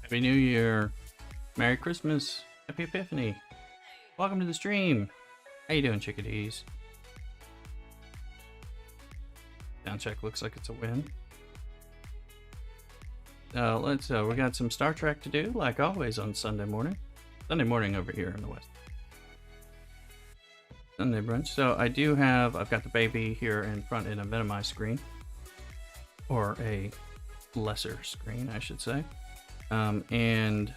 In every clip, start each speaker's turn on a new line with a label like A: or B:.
A: Happy New Year. Merry Christmas. Happy Epiphany. Welcome to the stream. How you doing, chickadees? Sound check looks like it's a win. We got some Star Trek to do, like always on Sunday morning. Sunday morning over here in the West. Sunday brunch. So I've got the baby here in front in a minimized screen. Or a lesser screen, I should say. And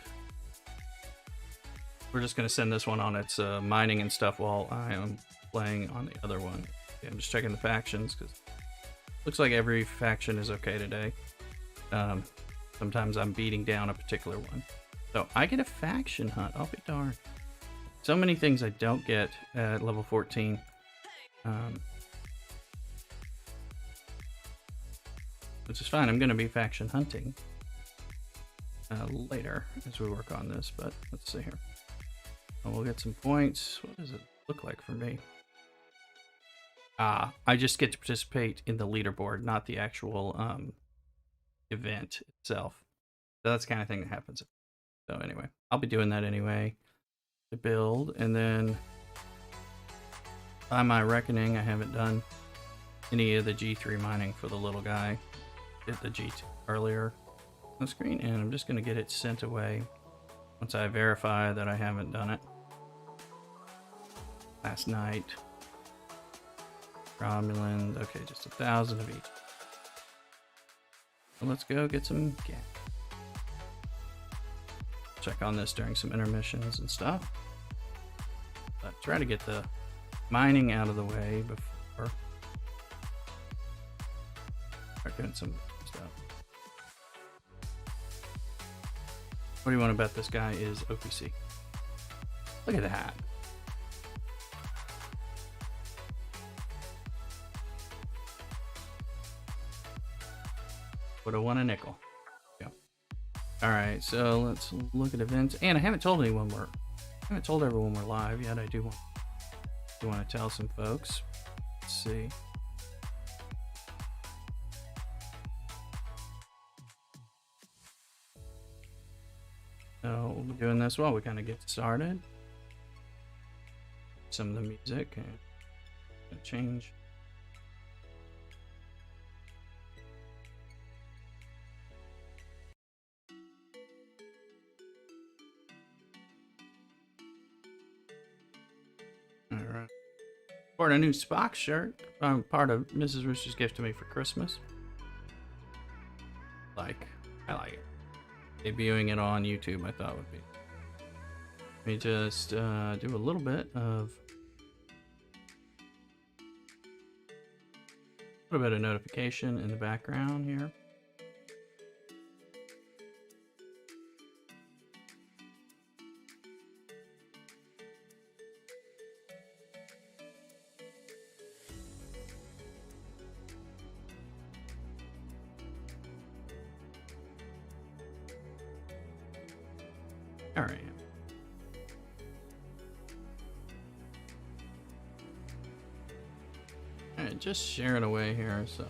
A: we're just going to send this one on its mining and stuff while I am playing on the other one. Yeah, I'm just checking the factions because looks like every faction is okay today. Sometimes I'm beating down a particular one. So I get a faction hunt. I'll be darned. So many things I don't get at level 14. Which is fine. I'm going to be faction hunting later as we work on this, but let's see here. We'll get some points. What does it look like for me? I just get to participate in the leaderboard, not the actual event itself. So that's the kind of thing that happens. So anyway, I'll be doing that anyway to build, and then by my reckoning, I haven't done any of the G3 mining for the little guy. Did the G2 earlier on the screen, and I'm just going to get it sent away once I verify that I haven't done it. Last night. Romulan, okay, just 1,000 of each. So let's go get some gas. Check on this during some intermissions and stuff. But try to get the mining out of the way before start doing some stuff. What do you want to bet this guy is OPC? Look at that. Would have won a nickel. Yeah. Alright, so let's look at events. And I haven't told everyone we're live yet. I do want to tell some folks. Let's see. So we'll be doing this while we kind of get started. Some of the music and change. Alright. Bought a new Spock shirt. Part of Mrs. Rooster's gift to me for Christmas. I like it. Debuting it on YouTube, I thought would be. Let me just do a little bit of notification in the background here. All right. All right, just sharing away here, so.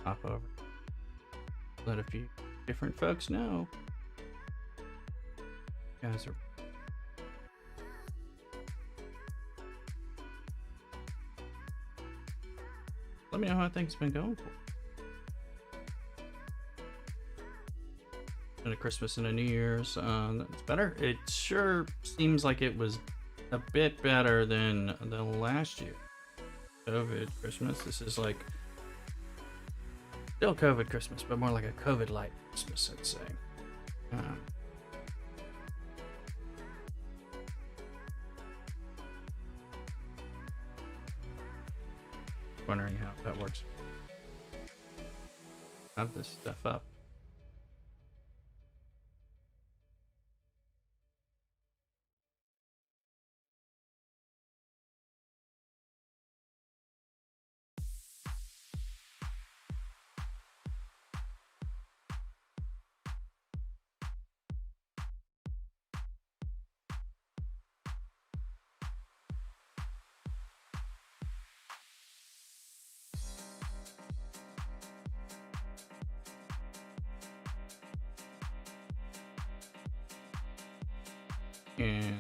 A: Hop over. Let a few different folks know. You guys are. Let me know how things been going for. And a Christmas and a New Year's. That's better. It sure seems like it was a bit better than the last year. COVID Christmas. This is like. Still COVID Christmas, but more like a COVID-light Christmas, I'd say. Wondering how that works. Have this stuff up. And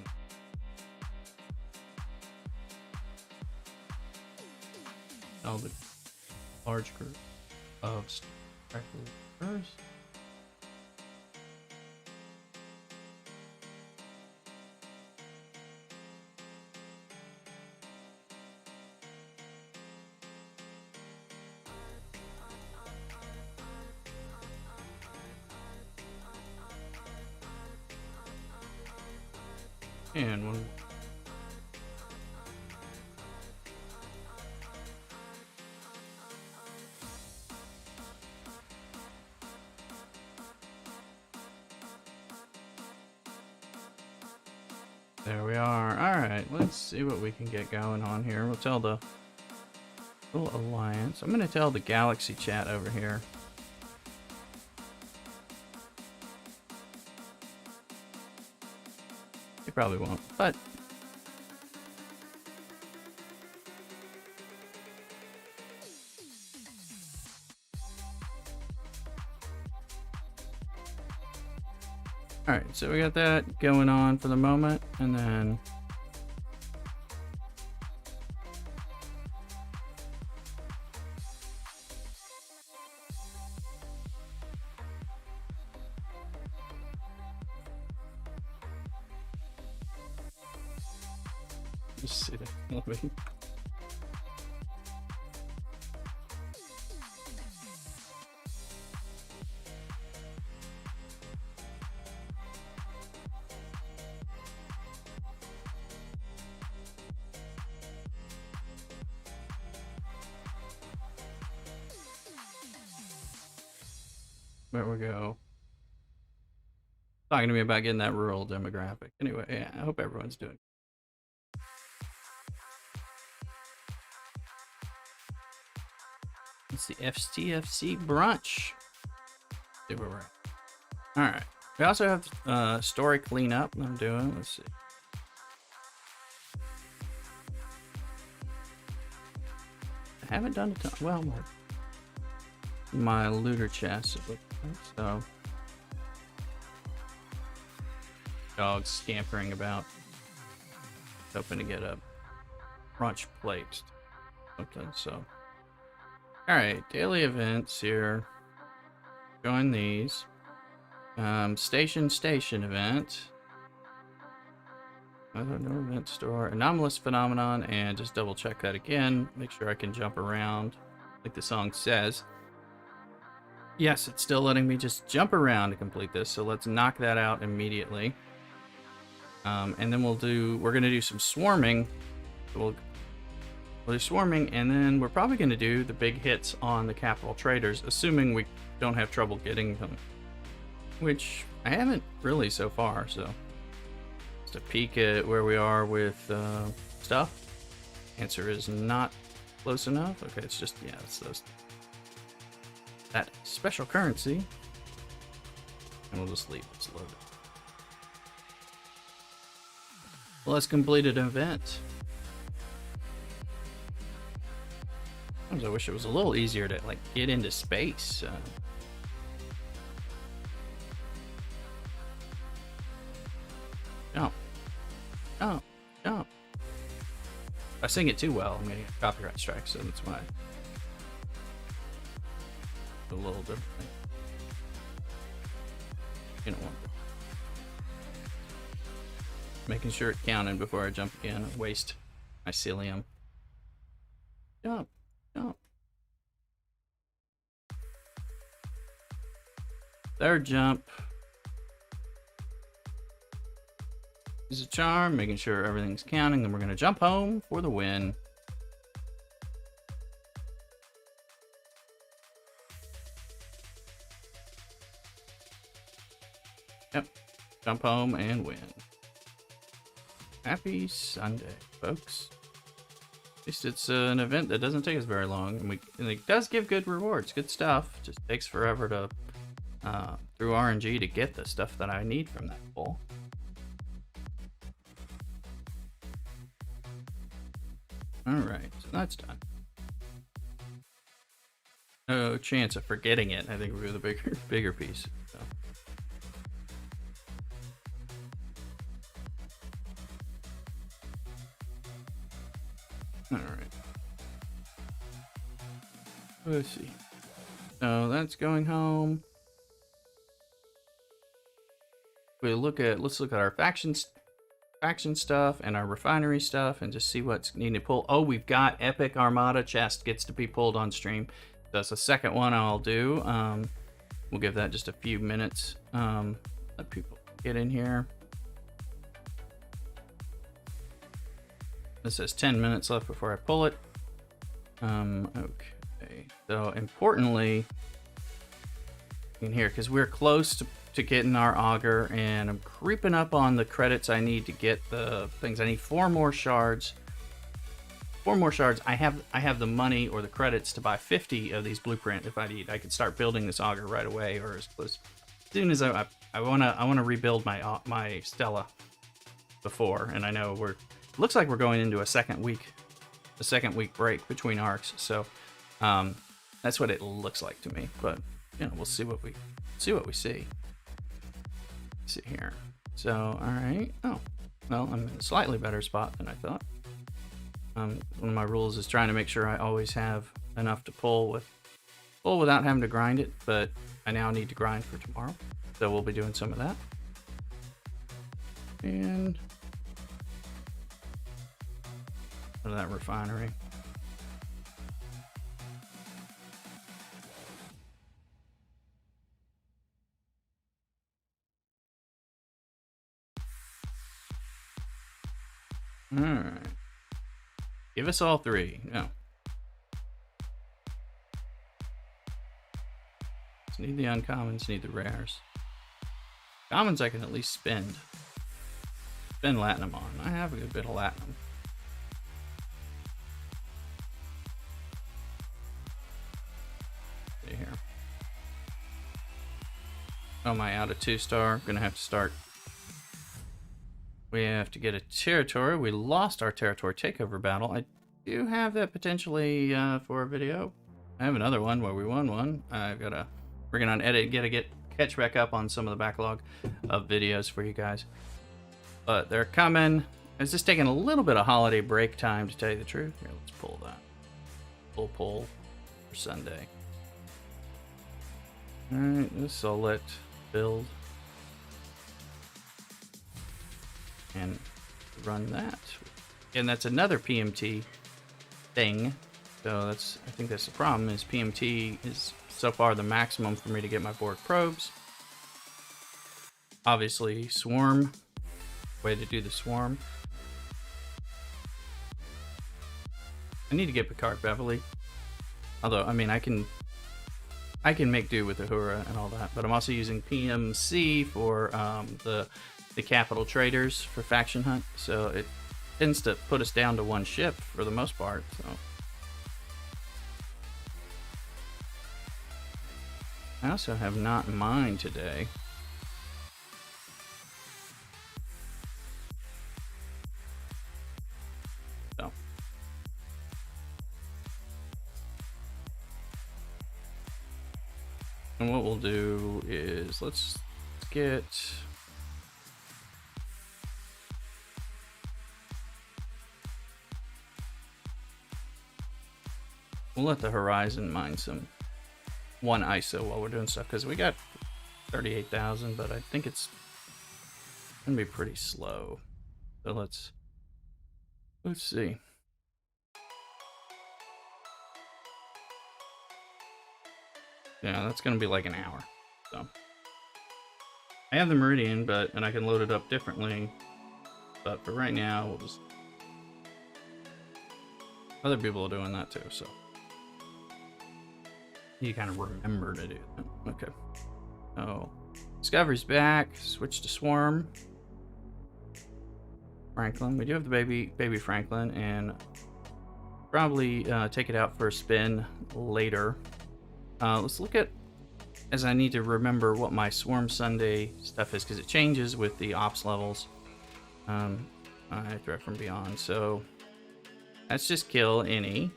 A: all the large group of stragglers. And one. There we are. Alright, let's see what we can get going on here. We'll tell the little alliance. I'm going to tell the galaxy chat over here. They probably won't, but alright, so we got that going on for the moment, and then just see that. Where we go. Talking to me about getting that rural demographic. Anyway, yeah, I hope everyone's doing. It's the STFC brunch. See where we're at. All right. We also have story cleanup I'm doing. Let's see. I haven't done a ton. Well, my looter chest. So dogs scampering about, hoping to get a brunch plate. Something. So. All right, daily events here. Join these. Station event. I don't know, event store. Anomalous phenomenon, and just double check that again. Make sure I can jump around like the song says. Yes, it's still letting me just jump around to complete this, so let's knock that out immediately. And then we're gonna do some swarming. We'll do swarming, and then we're probably gonna do the big hits on the capital traders, assuming we don't have trouble getting them. Which I haven't really so far, so just a peek at where we are with stuff. Answer is not close enough. Okay, it's just, yeah, it's those. That special currency. And we'll just leave it loaded. Well, let's complete an event. Sometimes I wish it was a little easier to like get into space. Jump. Jump. Jump. If I sing it too well, I'm gonna get copyright strikes, so that's why. A little different. You don't want that. Making sure it counted before I jump again. Waste mycelium. Jump. Jump. Third jump. Use a charm, making sure everything's counting, then we're gonna jump home for the win. Yep, jump home and win. Happy Sunday, folks. At least it's an event that doesn't take us very long, and it does give good rewards, good stuff. Just takes forever to through RNG to get the stuff that I need from that pool. Alright, so that's done. No chance of forgetting it. I think we're the bigger piece. So. All right. Let's see. So that's going home. Let's look at our faction stuff and our refinery stuff and just see what's needing to pull. Oh, we've got Epic Armada chest gets to be pulled on stream. That's the second one I'll do. We'll give that just a few minutes. Let people get in here. This says 10 minutes left before I pull it. Okay. So importantly, in here, because we're close to getting our auger, and I'm creeping up on the credits I need to get the things. I need 4 more shards. 4 more shards. I have the money or the credits to buy 50 of these blueprint if I need. I could start building this auger right away, or as close. As soon as I wanna rebuild my Stella before, and I know looks like we're going into a second week break between arcs. So that's what it looks like to me. But you know, we'll see what we see. See here. So, all right. Oh, well, I'm in a slightly better spot than I thought. One of my rules is trying to make sure I always have enough to pull without having to grind it, but I now need to grind for tomorrow. So we'll be doing some of that. And out of that refinery. All right. Give us all 3. No. Just need the uncommons, need the rares. Commons I can at least spend Latinum on. I have a good bit of Latinum. See here. Oh, am I out of 2-star? Gonna have to start. We have to get a territory. We lost our territory takeover battle. I do have that potentially for a video. I have another one where we won one. I've got to working on edit, catch back up on some of the backlog of videos for you guys. But they're coming. It's just taking a little bit of holiday break time, to tell you the truth. Here, let's pull that. Pull for Sunday. All right, this I'll let build. And run that. And that's another PMT thing. So I think that's the problem, is PMT is so far the maximum for me to get my Borg probes. Obviously, swarm. Way to do the swarm. I need to get Picard Beverly. Although, I mean, I can make do with Uhura and all that, but I'm also using PMC for the capital traders for faction hunt, so it tends to put us down to 1 ship for the most part. So I also have not mined today. So and what we'll do is let's get we'll let the Horizon mine some 1 ISO while we're doing stuff, because we got 38,000, but I think it's gonna be pretty slow. So let's see. Yeah, that's gonna be like an hour. So I have the Meridian, and I can load it up differently. But for right now, we'll just. Other people are doing that too, so you kind of remember to do that. Okay. Oh, Discovery's back. Switch to Swarm. Franklin. We do have the baby Franklin, and probably take it out for a spin later. Let's look at, as I need to remember what my Swarm Sunday stuff is, because it changes with the ops levels. I threat from beyond, so that's just kill any.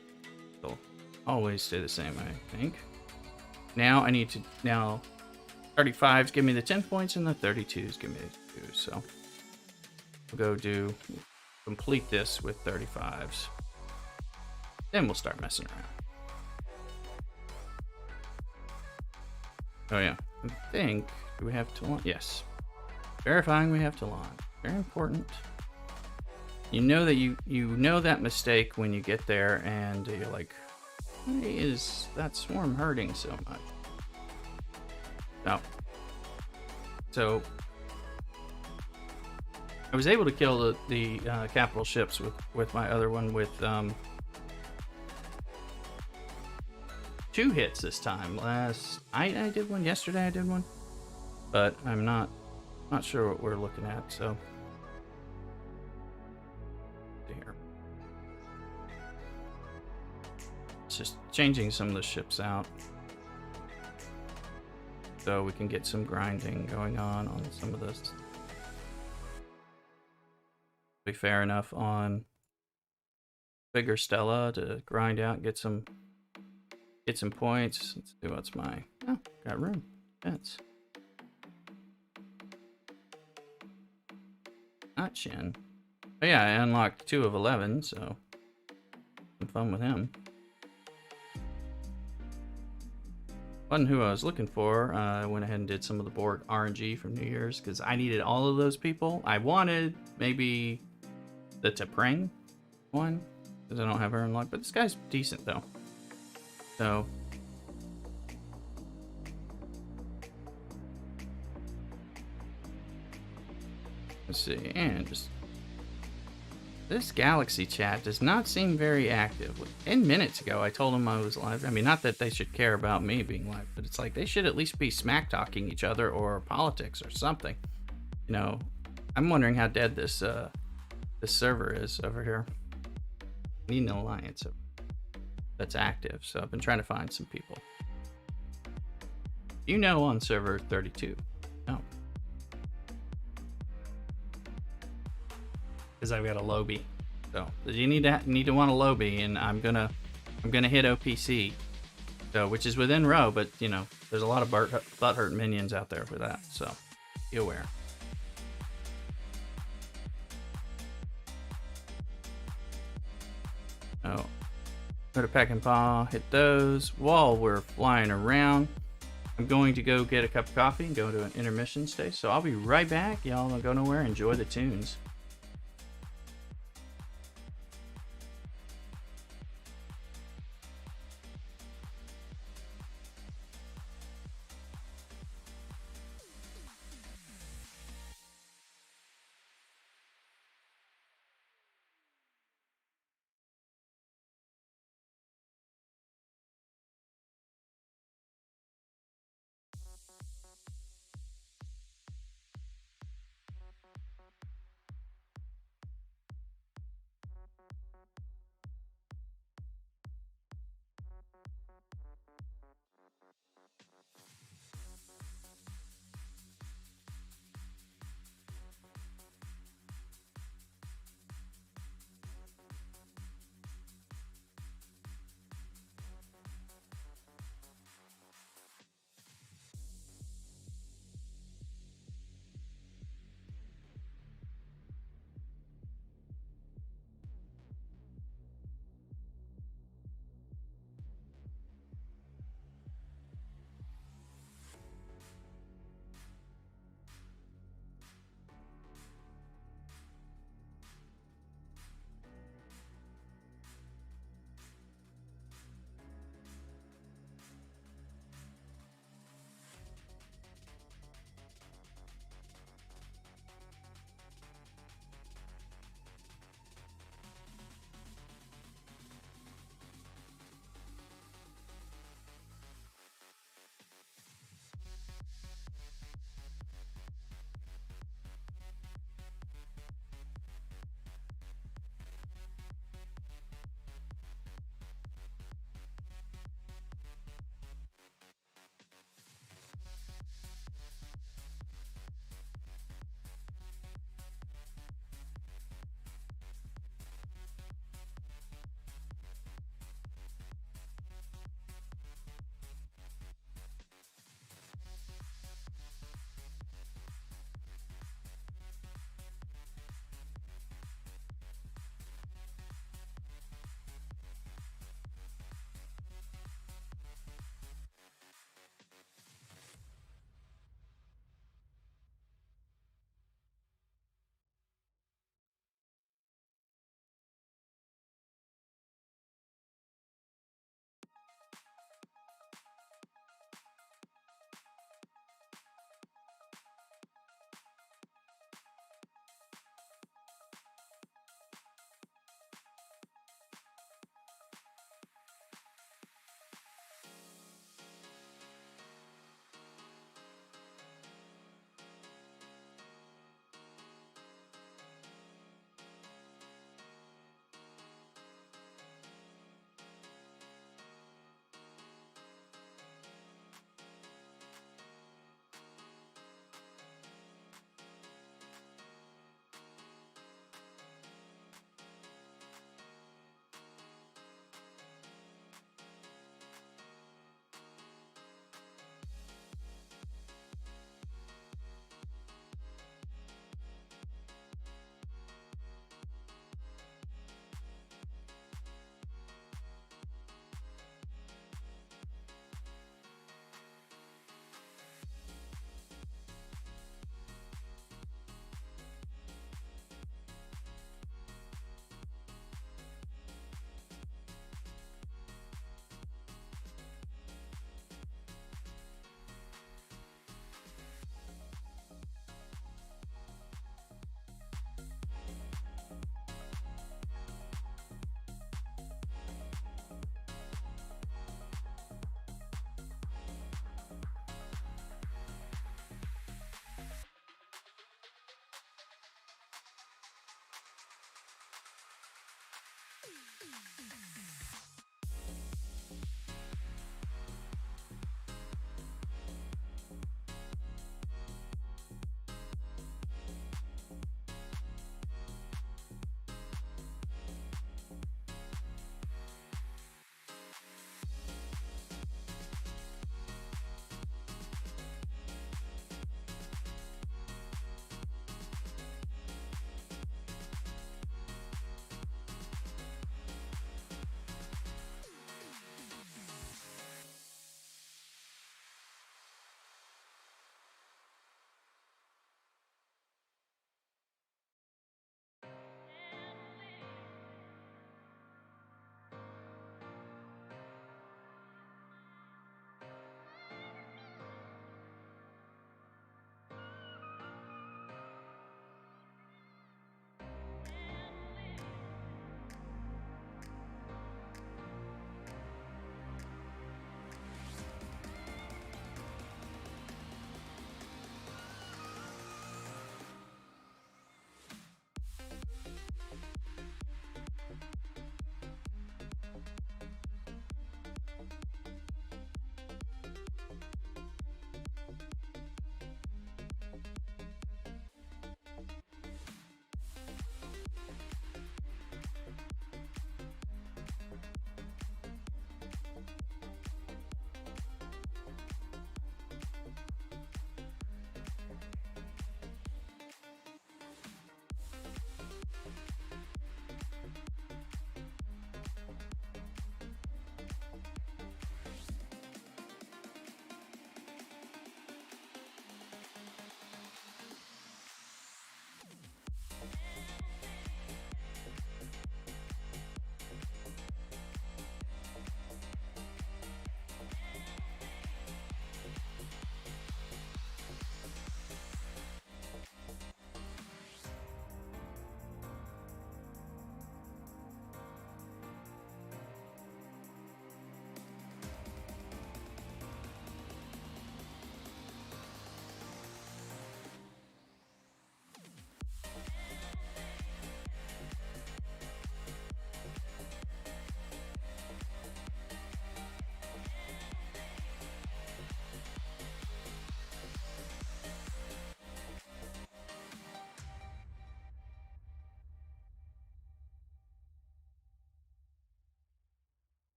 A: They'll always stay the same, I think. Now I need to 35s give me the 10 points, and the 32s give me the 2. So we'll complete this with 35s. Then we'll start messing around. Oh yeah, I think, do we have Toulon? Yes. Verifying we have Toulon. Very important. You know that you know that mistake when you get there and you're like, why is that swarm hurting so much? No. So I was able to kill the capital ships with my other one with 2 hits this time. I did one yesterday. I did one, but I'm not sure what we're looking at. So here, it's just changing some of the ships out so we can get some grinding going on some of this. Be fair enough on bigger Stella to grind out, get some points. Let's see what's my, oh, got room. That's not Shin. Oh yeah, I unlocked 2 of 11, so some fun with him. Wasn't who I was looking for. I went ahead and did some of the Borg RNG from New Year's because I needed all of those people. I wanted maybe the T'Pring one because I don't have her unlocked, but this guy's decent though. So let's see, and just this Galaxy chat does not seem very active. 10 minutes ago, I told them I was live. I mean, not that they should care about me being live, but it's like they should at least be smack talking each other or politics or something. You know, I'm wondering how dead this server is over here. I need an alliance that's active, so I've been trying to find some people. You know, on server 32. No. Because I've got a lobby. So you need to want a lobby, and I'm gonna hit OPC. So which is within row, but you know, there's a lot of butthurt minions out there for that. So be aware. Oh. Go to Peck and Paw, hit those. While we're flying around, I'm going to go get a cup of coffee and go to an intermission stage. So I'll be right back. Y'all don't go nowhere. Enjoy the tunes.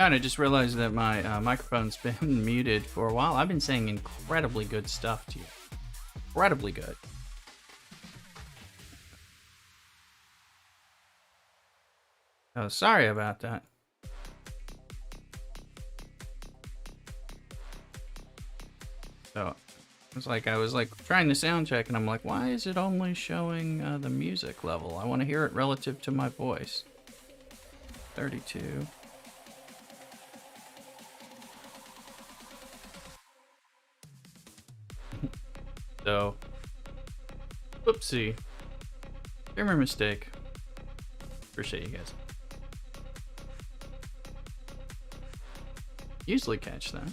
A: And I just realized that my microphone's been muted for a while. I've been saying incredibly good stuff to you. Incredibly good. Oh, sorry about that. So, I was like trying to sound check, and I'm like, why is it only showing the music level? I want to hear it relative to my voice. 32. So, whoopsie. Grammar mistake. Appreciate you guys. Usually catch that.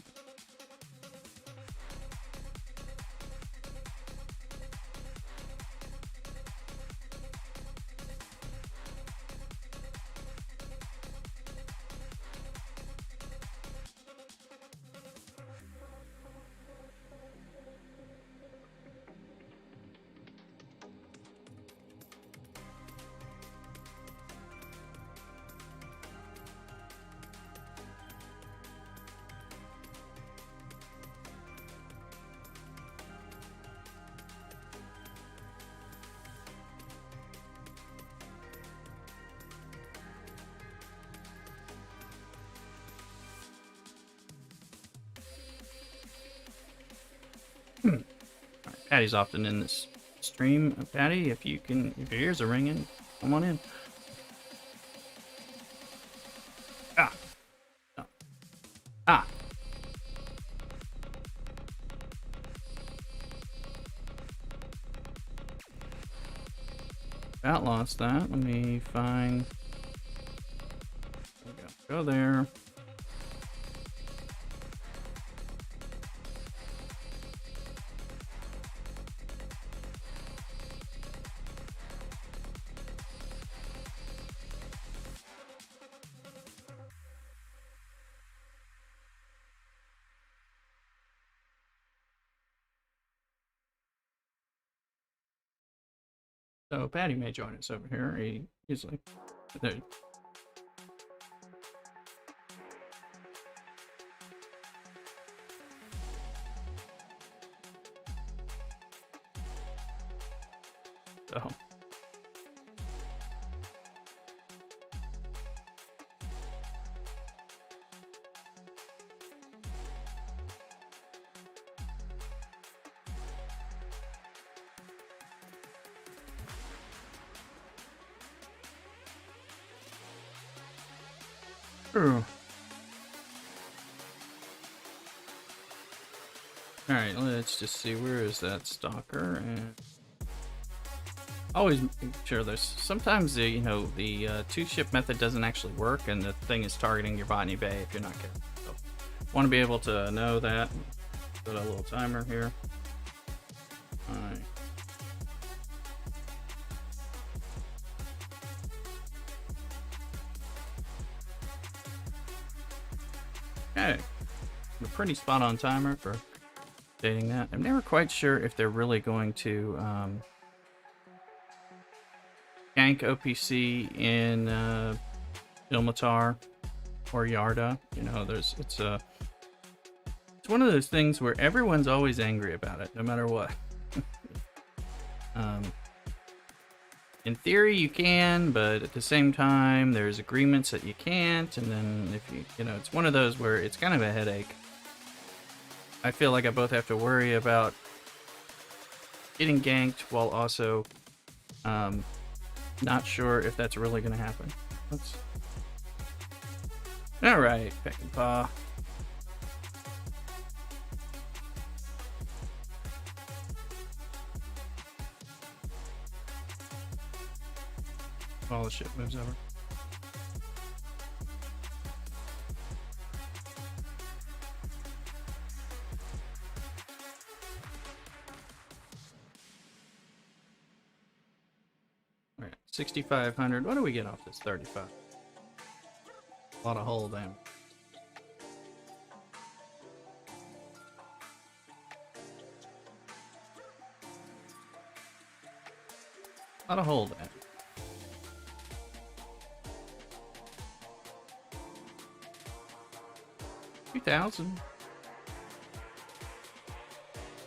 A: Patty's often in this stream. Patty, if your ears are ringing, come on in. Ah. Oh. Ah. About lost that. Let me find. There we go. Go there. So Patty may join us over here. He usually there. So alright, let's just see, where is that stalker? And always make sure there's sometimes the the two ship method doesn't actually work, and the thing is targeting your botany bay if you're not careful. So want to be able to know that. Put a little timer here. Alright. Okay. A pretty spot on timer for dating that. I'm never quite sure if they're really going to gank OPC in Ilmatar or Yarda. You know, it's one of those things where everyone's always angry about it, no matter what. In theory you can, but at the same time there's agreements that you can't, and then if you know, it's one of those where it's kind of a headache. I feel like I both have to worry about getting ganked while also not sure if that's really going to happen. Alright, Peck and Paw. All the ship moves over. Alright, 6,500. What do we get off this 35? A lot of hull damage. A lot of hull damage. 2,000.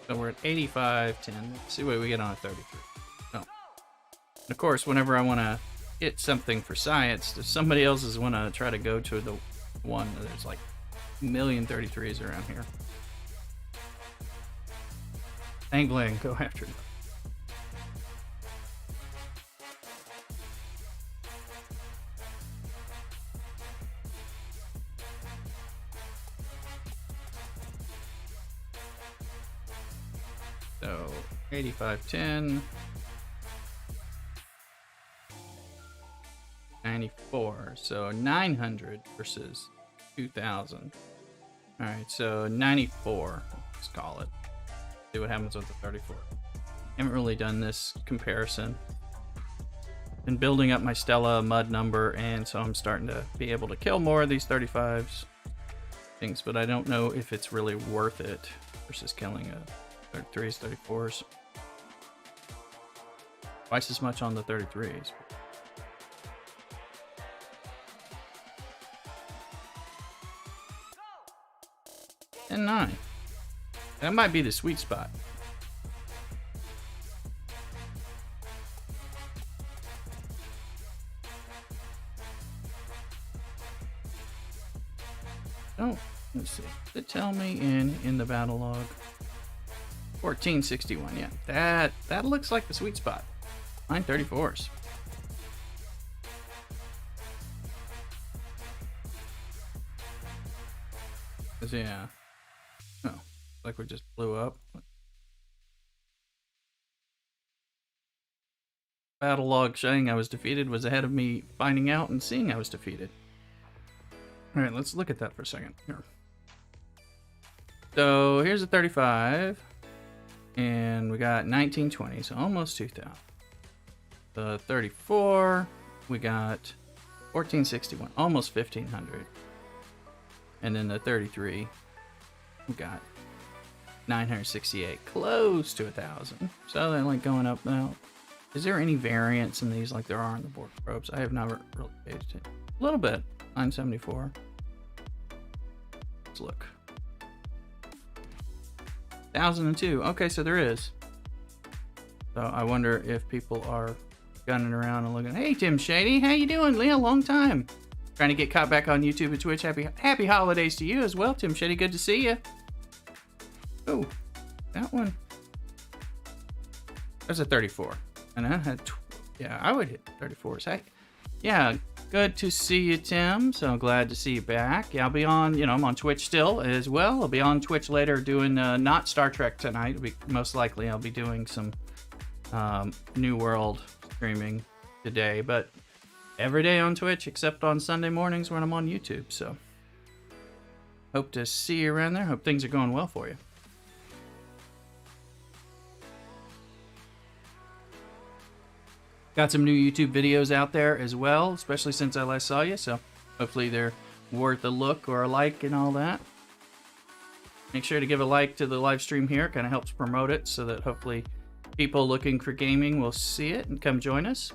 A: So we're at 8510. Let's see what we get on a 33. Oh. And of course, whenever I want to hit something for science, if somebody else is want to try to go to the one, there's like a million 33s around here. Angling, go after it. So 8510. 94. So 900 versus 2,000. All right, so 94. Let's call it. See what happens with the 34. Haven't really done this comparison. Been building up my Stella mud number, and so I'm starting to be able to kill more of these 35s things, but I don't know if it's really worth it versus killing a 33s, 34s. Twice as much on the 33s. And 9. That might be the sweet spot. Oh, let's see. Does it tell me in the battle log? 1461. Yeah, that looks like the sweet spot. 934s. Yeah. Oh, like we just blew up. Battle log saying I was defeated was ahead of me finding out and seeing I was defeated. All right, let's look at that for a second here. So here's a 35, and we got 1920, so almost 2,000. The 34, we got 1461, almost 1,500. And then the 33, we got 968, close to 1,000. So they're like going up now. Is there any variance in these like there are in the board probes? I have never really paid attention. A little bit. 974. Let's look. 1,002. Okay, so there is. So I wonder if people are gunning around and looking. Hey, Tim Shady, how you doing? Leah, long time. Trying to get caught back on YouTube and Twitch. Happy holidays to you as well, Tim Shady. Good to see you. Oh, that one. There's a 34. And I had, yeah, I would hit 34s. Hey, yeah, good to see you, Tim. So glad to see you back. Yeah, I'll be on, you know, I'm on Twitch still as well. I'll be on Twitch later doing not Star Trek tonight. Most likely I'll be doing some New World streaming today, but every day on Twitch except on Sunday mornings when I'm on YouTube. So hope to see you around there. Hope things are going well for you. Got some new YouTube videos out there as well, especially since I last saw you, so hopefully they're worth a look or a like and all that. Make sure to give a like to the live stream here. It kind of helps promote it so that hopefully people looking for gaming will see it and come join us.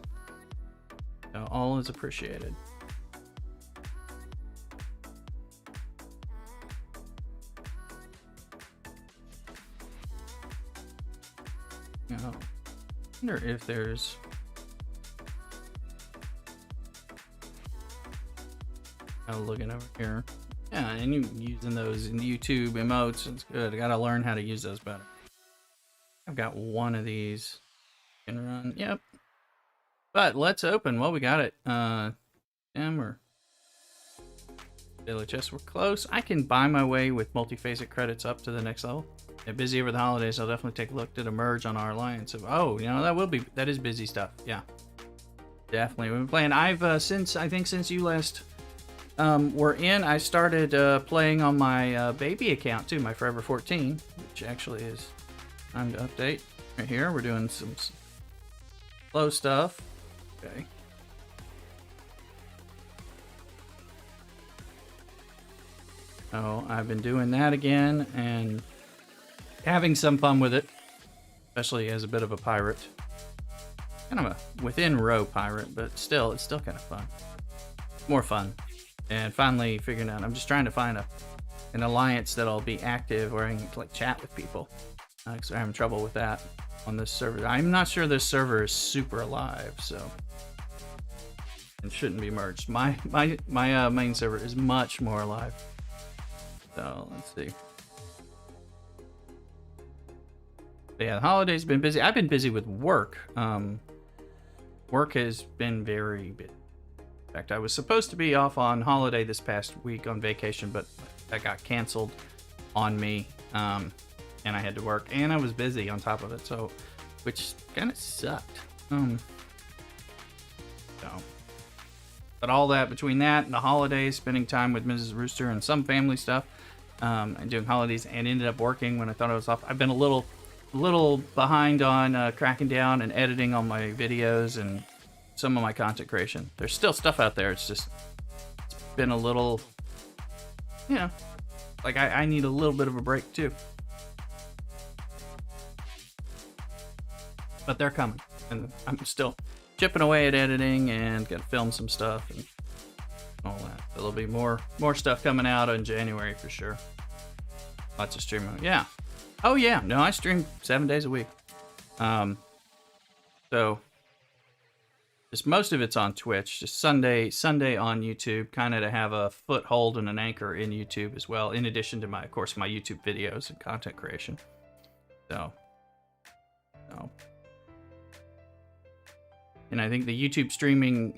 A: So all is appreciated. Now, I wonder if there's... looking over here. Yeah, and you using those in YouTube emotes, it's good. I gotta learn how to use those better. I've got one of these. Can run, yep. But let's open. Well, we got it. M or Daily Chess, we're close. I can buy my way with multi-phasic credits up to the next level. If busy over the holidays, I'll definitely take a look to the merge on our alliance. Oh, you know, that is busy stuff. Yeah. Definitely. We've been playing. I've since you last were in, I started playing on my baby account too, my Forever 14, which actually is time to update. Right here, we're doing some slow stuff. Okay. So I've been doing that again and having some fun with it, especially as a bit of a pirate. Kind of a within row pirate, but still, it's still kind of fun. More fun. And finally figuring out, I'm just trying to find a an alliance that'll be active where I can like chat with people. Because I'm having trouble with that on this server. I'm not sure this server is super alive, so it shouldn't be merged. My main server is much more alive. So let's see. But yeah, the holidays been busy. I've been busy with work. Work has been very busy. In fact, I was supposed to be off on holiday this past week on vacation, but that got canceled on me. And I had to work, and I was busy on top of it, so which kind of sucked. But all that between that and the holidays, spending time with Mrs. Rooster and some family stuff, and doing holidays, and ended up working when I thought I was off. I've been a little behind on cracking down and editing on my videos and some of my content creation. There's still stuff out there. It's been a little, you know, like I need a little bit of a break too. But they're coming, and I'm still chipping away at editing and gonna film some stuff and all that. There'll be more stuff coming out in January for sure. Lots of streaming. Yeah. Oh yeah. No, I stream 7 days a week. So just most of it's on Twitch. Just Sunday on YouTube, kind of to have a foothold and an anchor in YouTube as well. In addition to my YouTube videos and content creation. So. And I think the YouTube streaming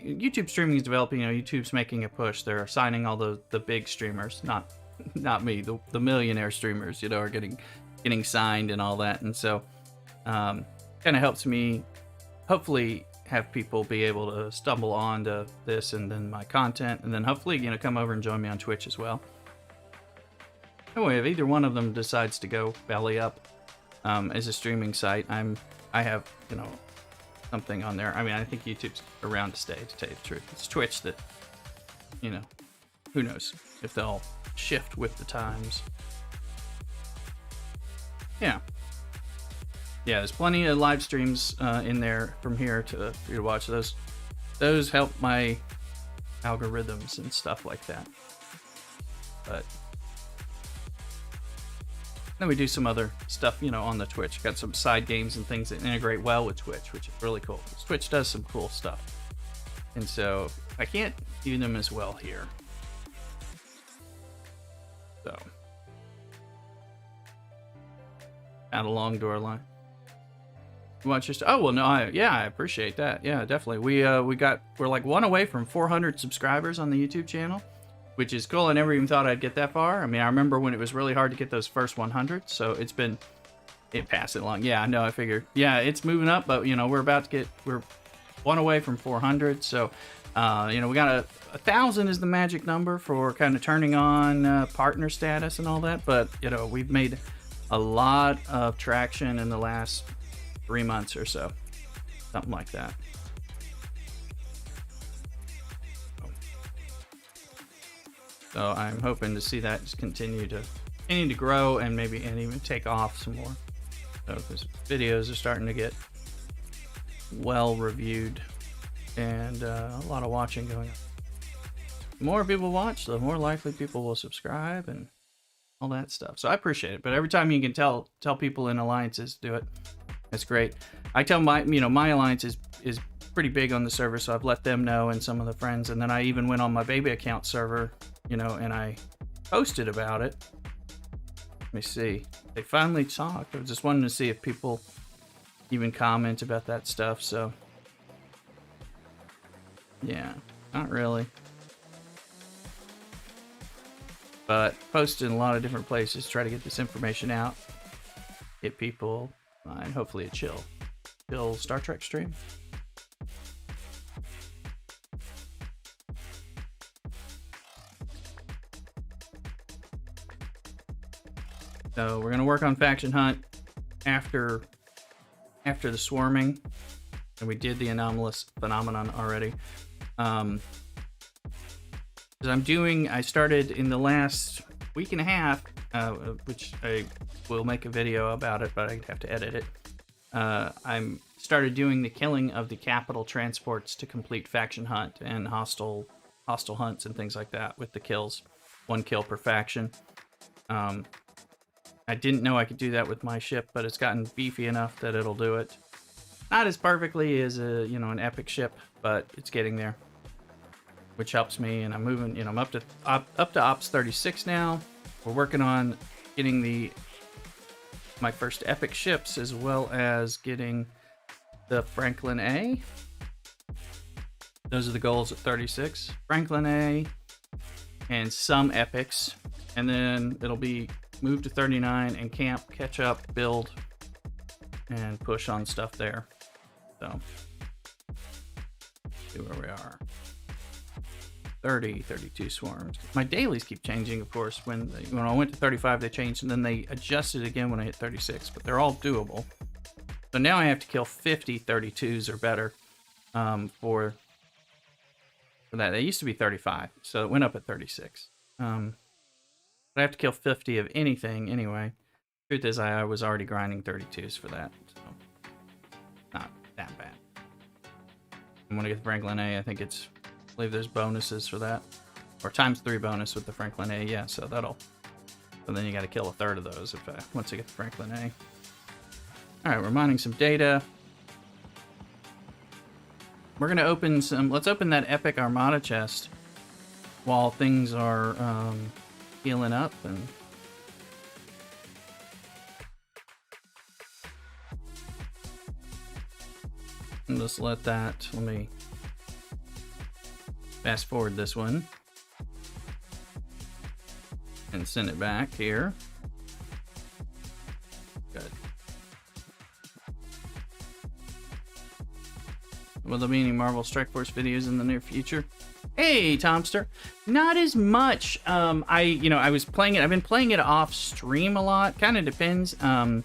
A: is developing. You know, YouTube's making a push. They're signing all the big streamers, not me, the millionaire streamers. You know, are getting signed and all that. And so, kind of helps me, hopefully, have people be able to stumble onto this and then my content, and then hopefully, you know, come over and join me on Twitch as well. Anyway, if either one of them decides to go belly up as a streaming site, I have, you know, something on there. I mean, I think YouTube's around to stay, to tell you the truth. It's Twitch that, you know, who knows if they'll shift with the times. Yeah, there's plenty of live streams in there from here for you to watch. Those help my algorithms and stuff like that. But then we do some other stuff, you know, on the Twitch. Got some side games and things that integrate well with Twitch, which is really cool. Twitch does some cool stuff. And so I can't do them as well here. So. Out a long door line. You watch your stuff? Oh, well, no, I appreciate that. Yeah, definitely. We're like one away from 400 subscribers on the YouTube channel, which is cool. I never even thought I'd get that far. I mean, I remember when it was really hard to get those first 100, so it passed it along. Yeah, I know, I figured. Yeah, it's moving up, but, you know, we're one away from 400, so, you know, we got 1,000 is the magic number for kind of turning on partner status and all that, but, you know, we've made a lot of traction in the last 3 months or so. Something like that. So I'm hoping to see that just continue to grow and even take off some more. So because videos are starting to get well reviewed and a lot of watching going on. The more people watch, the more likely people will subscribe and all that stuff. So I appreciate it. But every time you can tell people in alliances do it, that's great. I tell my alliance is pretty big on the server, so I've let them know and some of the friends. And then I even went on my baby account server, you know, and I posted about it. Let me see. They finally talked. I was just wanting to see if people even comment about that stuff. So yeah, not really. But posted in a lot of different places, try to get this information out, get people, and hopefully a chill Star Trek stream. So we're gonna work on faction hunt after the swarming, and we did the anomalous phenomenon already. I started in the last week and a half, which I will make a video about it, but I'd have to edit it. I started doing the killing of the capital transports to complete faction hunt and hostile hunts and things like that with the kills, 1 kill per faction. I didn't know I could do that with my ship, but it's gotten beefy enough that it'll do it. Not as perfectly as an epic ship, but it's getting there, which helps me. And I'm moving. I'm up to Ops 36 now. We're working on getting my first epic ships, as well as getting the Franklin A. Those are the goals at 36. Franklin A and some epics, and then it'll be move to 39 and camp, catch up, build, and push on stuff there. So, see where we are. 30, 32 swarms. My dailies keep changing, of course. When I went to 35, they changed, and then they adjusted again when I hit 36, but they're all doable. So now I have to kill 50 32s or better for that. They used to be 35, so it went up at 36. But I have to kill 50 of anything anyway. Truth is, I was already grinding 32s for that, so not that bad. I'm gonna get the Franklin A. I think I believe there's bonuses for that, or ×3 bonus with the Franklin A. Yeah, so that'll. So then you got to kill a third of those once I get the Franklin A. All right, we're mining some data. We're gonna open some. Let's open that epic Armada chest while things are healing up and. And just let that. Let me fast forward this one and send it back here. Good. Will there be any Marvel Strike Force videos in the near future? Hey, Tomster. Not as much. I was playing it. I've been playing it off stream a lot. Kind of depends. Not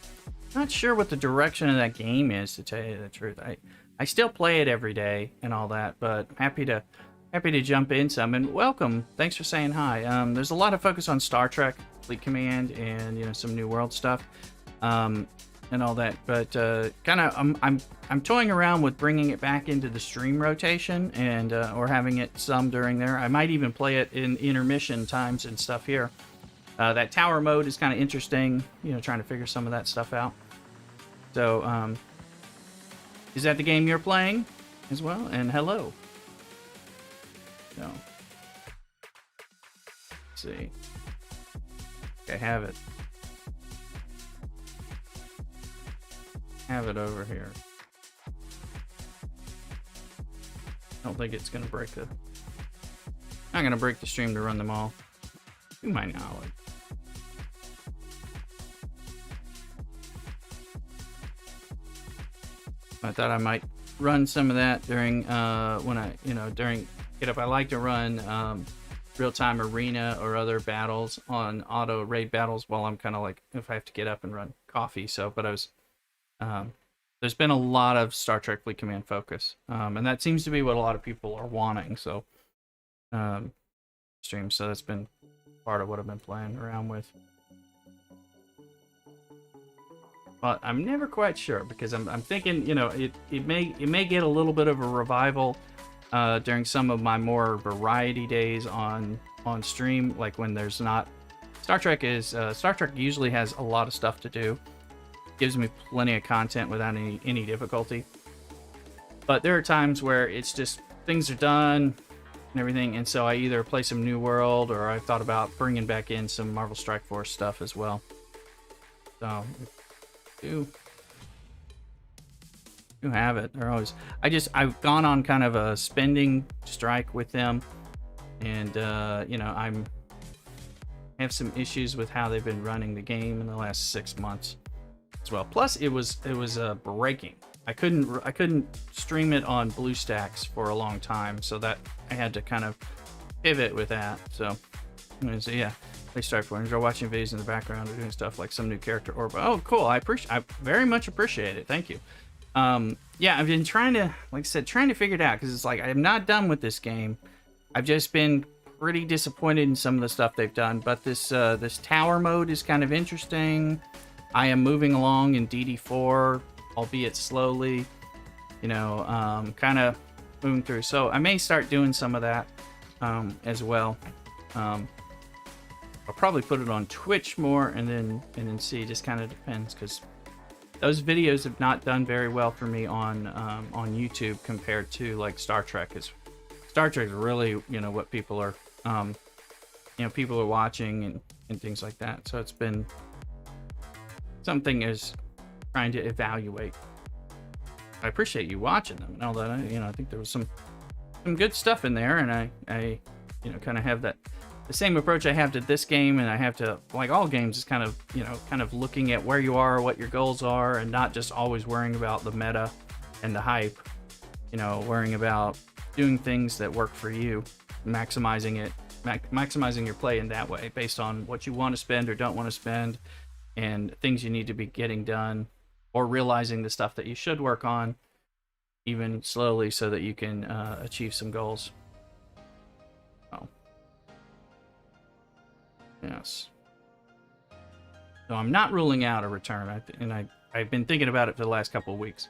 A: sure what the direction of that game is, to tell you the truth. I still play it every day and all that, but happy to jump in some. And welcome. Thanks for saying hi. There's a lot of focus on Star Trek, Fleet Command, and some New World stuff, and all that. But kind of, I'm toying around with bringing it back into the stream rotation, and or having it some during there. I might even play it in intermission times and stuff here. That tower mode is kind of interesting. Trying to figure some of that stuff out. So, is that the game you're playing as well? And hello. No. Let's see. I have it. Have it over here. I don't think it's gonna break the. Not gonna break the stream to run them all. To my knowledge. I thought I might run some of that during when I during get up. I like to run real-time arena or other battles on auto raid battles while I'm kind of like if I have to get up and run coffee. So, but I was there's been a lot of Star Trek Fleet Command focus, and that seems to be what a lot of people are wanting. So, streams. So that's been part of what I've been playing around with. But I'm never quite sure because I'm thinking it may get a little bit of a revival during some of my more variety days on stream, like when there's not Star Trek usually has a lot of stuff to do, gives me plenty of content without any difficulty. But there are times where it's just things are done and everything, and so I either play some New World or I've thought about bringing back in some Marvel Strike Force stuff as well. So. Do have it. They're always. I've gone on kind of a spending strike with them, and I have some issues with how they've been running the game in the last 6 months as well. Plus, it was breaking. I couldn't stream it on BlueStacks for a long time, so that I had to kind of pivot with that. So yeah. They start for enjoy watching videos in the background or doing stuff like some new character or oh cool. I very much appreciate it. Thank you. Yeah, I've been trying to, like I said, figure it out because it's like I'm not done with this game. I've just been pretty disappointed in some of the stuff they've done, but this tower mode is kind of interesting. I am moving along in DD4, albeit slowly, kind of moving through. So I may start doing some of that as well. I'll probably put it on Twitch more, and then see. It just kind of depends, because those videos have not done very well for me on YouTube compared to like Star Trek. Because Star Trek is really, what people are people are watching and things like that. So it's been something is trying to evaluate. I appreciate you watching them and all that. I think there was some good stuff in there, and I kind of have the same approach I have to this game, and I have to, like all games, is kind of looking at where you are, what your goals are, and not just always worrying about the meta and the hype. Worrying about doing things that work for you, maximizing your play in that way, based on what you want to spend or don't want to spend, and things you need to be getting done, or realizing the stuff that you should work on, even slowly, so that you can achieve some goals. Oh. Yes. So I'm not ruling out a return, I've been thinking about it for the last couple of weeks.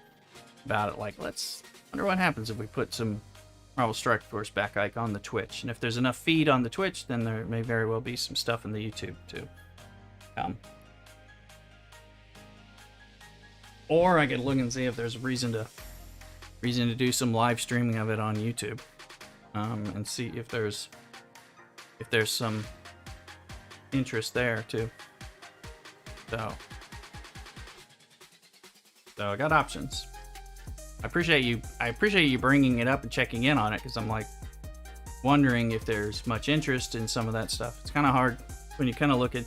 A: About it, like, wonder what happens if we put some Marvel Strike Force back, like, on the Twitch. And if there's enough feed on the Twitch, then there may very well be some stuff in the YouTube too. Or I could look and see if there's a reason to do some live streaming of it on YouTube, and see if there's some interest there too. So I got options. I appreciate you bringing it up and checking in on it, because I'm like wondering if there's much interest in some of that stuff. It's kind of hard when you kind of look at,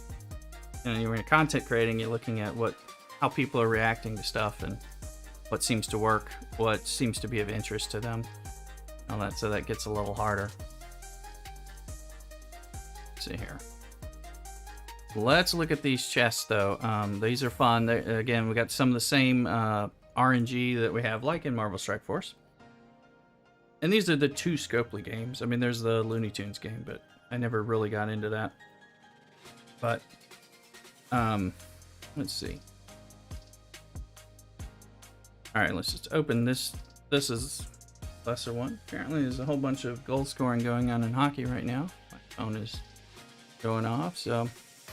A: you're in content creating, you're looking at how people are reacting to stuff and what seems to work, what seems to be of interest to them, all that. So that gets a little harder. Let's see here. Let's look at these chests though. These are fun. Again, we got some of the same RNG that we have, like in Marvel Strike Force. And these are the 2 Scopely games. I mean, there's the Looney Tunes game, but I never really got into that. But let's see. All right, let's just open this. This is lesser one. Apparently, there's a whole bunch of goal scoring going on in hockey right now. My phone is going off, so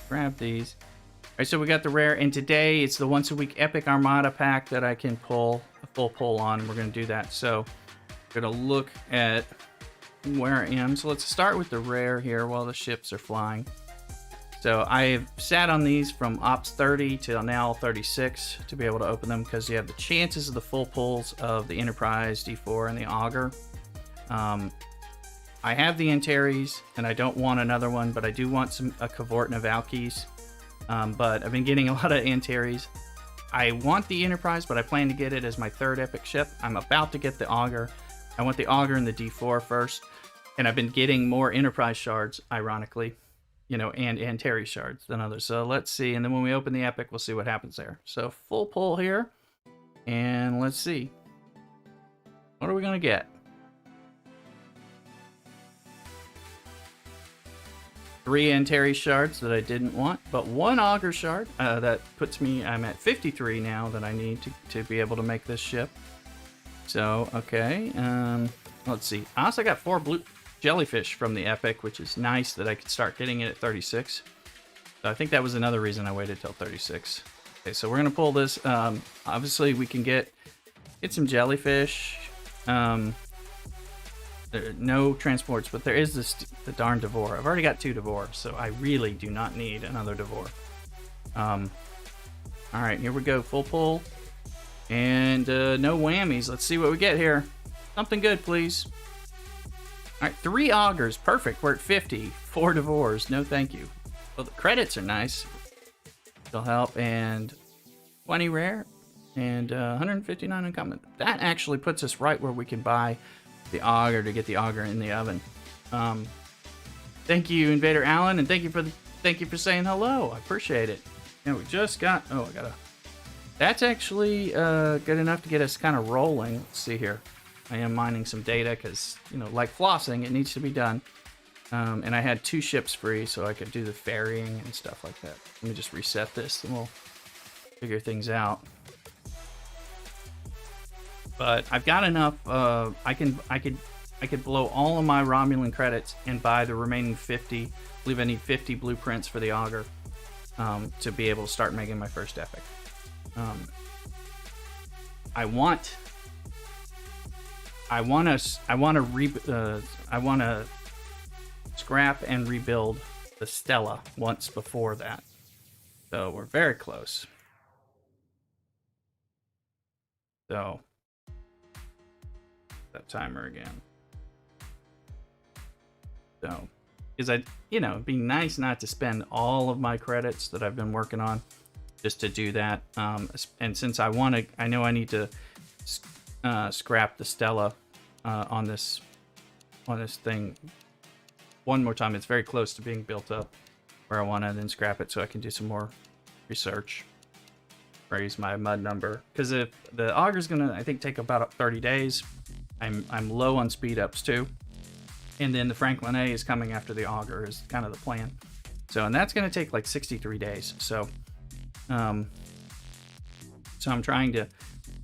A: grab these. All right, so we got the rare, and today it's the once a week Epic Armada pack that I can pull a full pull on. We're going to do that. So I'm going to look at where I am. So let's start with the rare here while the ships are flying. So I've sat on these from Ops 30 to now 36 to be able to open them, because you have the chances of the full pulls of the Enterprise, D4, and the Augur. I have the Antares, and I don't want another one, but I do want a Cavort and a Valkyries. But I've been getting a lot of Antares. I want the Enterprise, but I plan to get it as my 3rd epic ship. I'm about to get the Augur. I want the Augur and the D4 first. And I've been getting more Enterprise shards, ironically, and Antares shards than others. So let's see. And then when we open the epic, we'll see what happens there. So full pull here. And let's see. What are we going to get? 3 Antares shards that I didn't want, but 1 Augur shard. That puts me, I'm at 53 now that I need to be able to make this ship. So, okay. Let's see. I also got 4 blue jellyfish from the epic, which is nice that I could start getting it at 36. So I think that was another reason I waited till 36. Okay, so we're going to pull this. Obviously, we can get some jellyfish. There are no transports, but there is the darn Devore. I've already got 2 Devore, so I really do not need another Devore. All right, here we go. Full pull. And no whammies. Let's see what we get here. Something good, please. All right, 3 Augurs. Perfect. We're at 50. 4 Devores. No, thank you. Well, the credits are nice. They'll help. And 20 rare. And 159 uncommon. That actually puts us right where we can buy the Augur to get the Augur in the oven. Thank you, Invader Allen, and thank you for saying hello. I appreciate it. And we just got. Oh, I gotta. That's actually good enough to get us kind of rolling. Let's see here. I am mining some data because, like flossing, it needs to be done. And I had 2 ships free, so I could do the ferrying and stuff like that. Let me just reset this, and we'll figure things out. But I've got enough. I could I could blow all of my Romulan credits and buy the remaining 50. I believe I need 50 blueprints for the auger to be able to start making my first epic. I want to scrap and rebuild the Stella once before that. So we're very close. So that timer again. So, because it'd be nice not to spend all of my credits that I've been working on just to do that. And since I know I need to scrap the Stella on this thing one more time. It's very close to being built up where I want to then scrap it so I can do some more research, raise my mud number, because if the auger's gonna, I think, take about 30 days. I'm low on speed ups too, and then the Franklin A is coming after the auger is kind of the plan. So, and that's gonna take like 63 days. So I'm trying to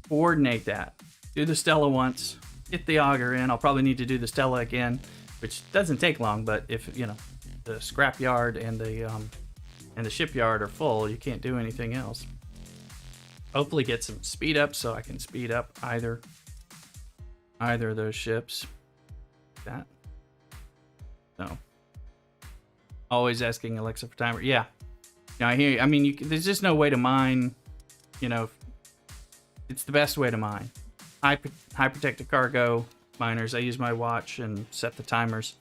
A: coordinate that. Do the Stella once, get the auger in. I'll probably need to do the Stella again, which doesn't take long, but if the scrapyard and the shipyard are full, you can't do anything else. Hopefully get some speed up so I can speed up either of those ships. That. So always asking Alexa for timer. Yeah. Now I hear you. I mean, there's just no way to mine. It's the best way to mine. High protected cargo miners. I use my watch and set the timers.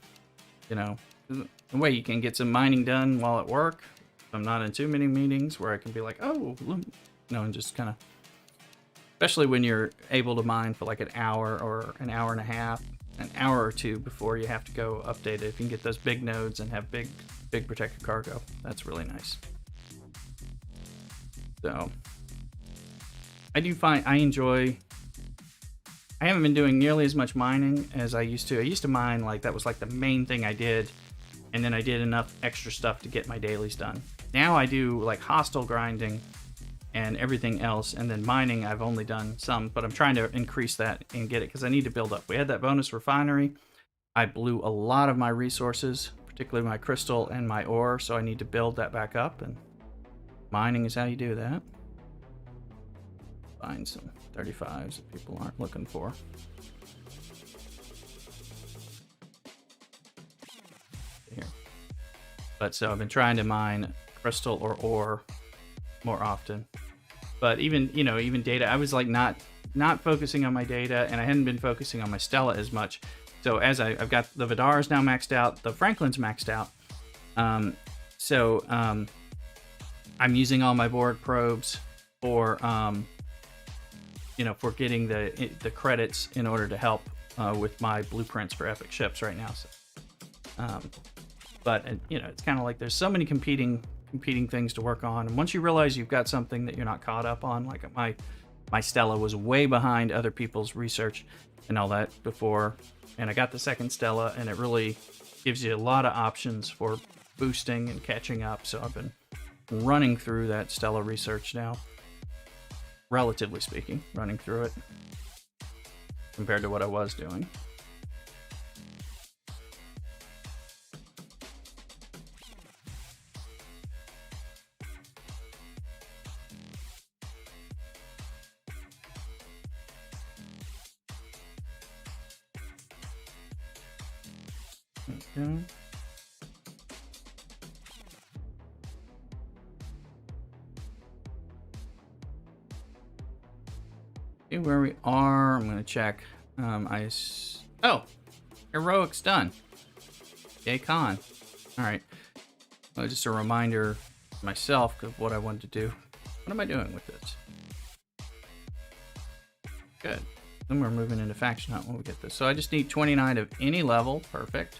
A: The way you can get some mining done while at work. I'm not in too many meetings where I can be like, and just kind of, especially when you're able to mine for like an hour or an hour and a half, an hour or two before you have to go update it. If you can get those big nodes and have big protected cargo, that's really nice. So I do find I haven't been doing nearly as much mining as I used to. I used to mine like that was like the main thing I did, and then I did enough extra stuff to get my dailies done. Now I do like hostile grinding and everything else, and then mining I've only done some, but I'm trying to increase that and get it because I need to build up. We had that bonus refinery. I blew a lot of my resources, particularly my crystal and my ore, so I need to build that back up, and mining is how you do that. Find some 35s that people aren't looking for. Here. But so I've been trying to mine crystal or ore more often. But even data, I was like not focusing on my data, and I hadn't been focusing on my Stella as much. So as I've got the Vidars now maxed out, the Franklin's maxed out. I'm using all my Borg probes for for getting the credits in order to help with my blueprints for epic ships right now. So, but it's kind of like there's so many competing things to work on, and once you realize you've got something that you're not caught up on, like my Stella was way behind other people's research and all that before, and I got the second Stella, and it really gives you a lot of options for boosting and catching up. So I've been running through that Stella research now, relatively speaking, running through it compared to what I was doing. Okay. See where we are. I'm gonna check. Heroic's done. Yay, con. All right. Well, just a reminder to myself of what I wanted to do. What am I doing with this? Good. Then we're moving into faction hunt when we get this. So I just need 29 of any level. Perfect.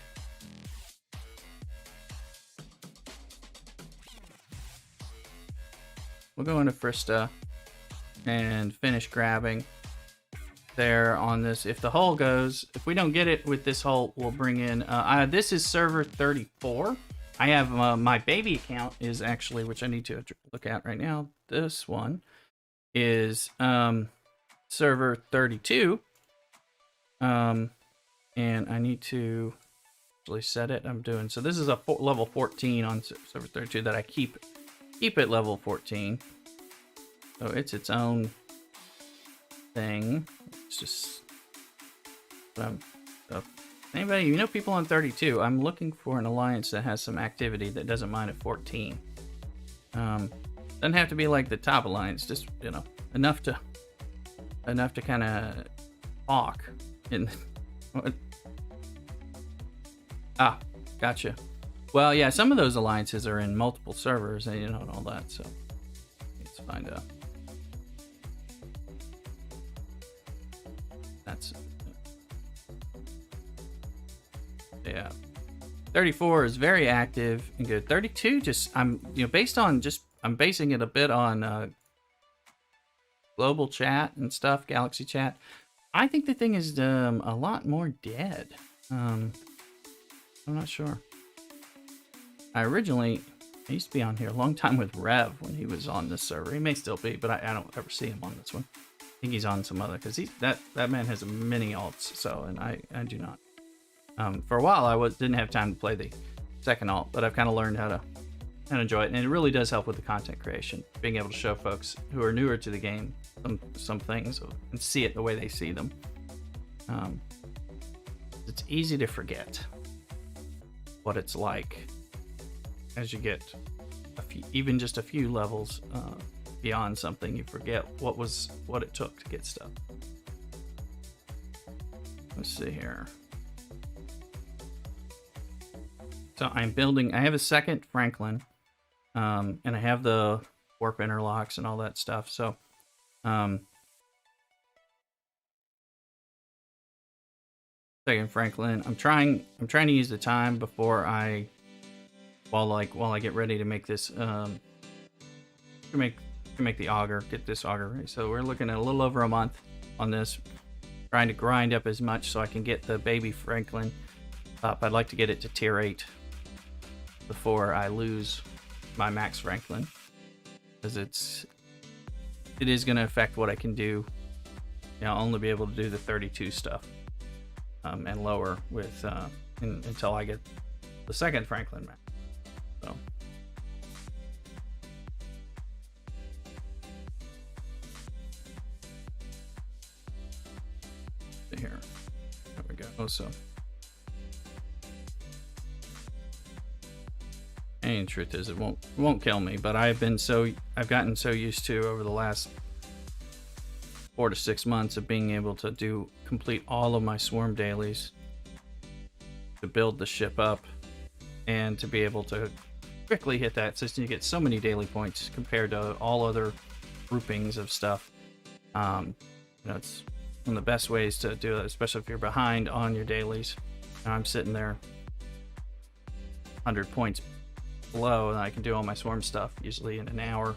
A: We'll go into Frista and finish grabbing there on this. If the hull goes, if we don't get it with this hull, we'll bring in, this is server 34. I have my baby account is actually, which I need to look at right now. This one is server 32. and I need to actually set it. I'm doing so. This is a level 14 on server 32 that I keep at level 14. So it's its own thing. It's just anybody, you know, people on 32. I'm looking for an alliance that has some activity that doesn't mind at 14. Doesn't have to be like the top alliance, just, you know, enough to kind of talk in. Ah, gotcha. Well, yeah, some of those alliances are in multiple servers, and you know, and all that. So let's find out. That's yeah. 34 is very active and good. 32, just I'm basing it a bit on global chat and stuff, Galaxy chat. I think the thing is a lot more dead. I'm not sure. I used to be on here a long time with Rev when he was on this server. He may still be, but I don't ever see him on this one. I think he's on some other, because that man has many alts. So, and I do not. For a while, I didn't have time to play the second alt, but I've kind of learned how to enjoy it, and it really does help with the content creation, being able to show folks who are newer to the game some things and see it the way they see them. It's easy to forget what it's like as you get even just a few levels beyond something. You forget what it took to get stuff. Let's see here. So I have a second Franklin, and I have the warp interlocks and all that stuff. So, second Franklin, I'm trying to use the time before while I get ready to make this, to make the auger, get this auger ready. So we're looking at a little over a month on this, trying to grind up as much so I can get the baby Franklin up. I'd like to get it to tier 8 before I lose my max Franklin, because it is going to affect what I can do. You know, I'll only be able to do the 32 stuff and lower with until I get the second Franklin max. So here we go. So and the truth is, it won't kill me, but I've gotten so used to over the last 4 to 6 months of being able to complete all of my swarm dailies, to build the ship up, and to be able to quickly hit that system. You get so many daily points compared to all other groupings of stuff. You know, it's one of the best ways to do it, especially if you're behind on your dailies. And I'm sitting there 100 points below, and I can do all my swarm stuff usually in an hour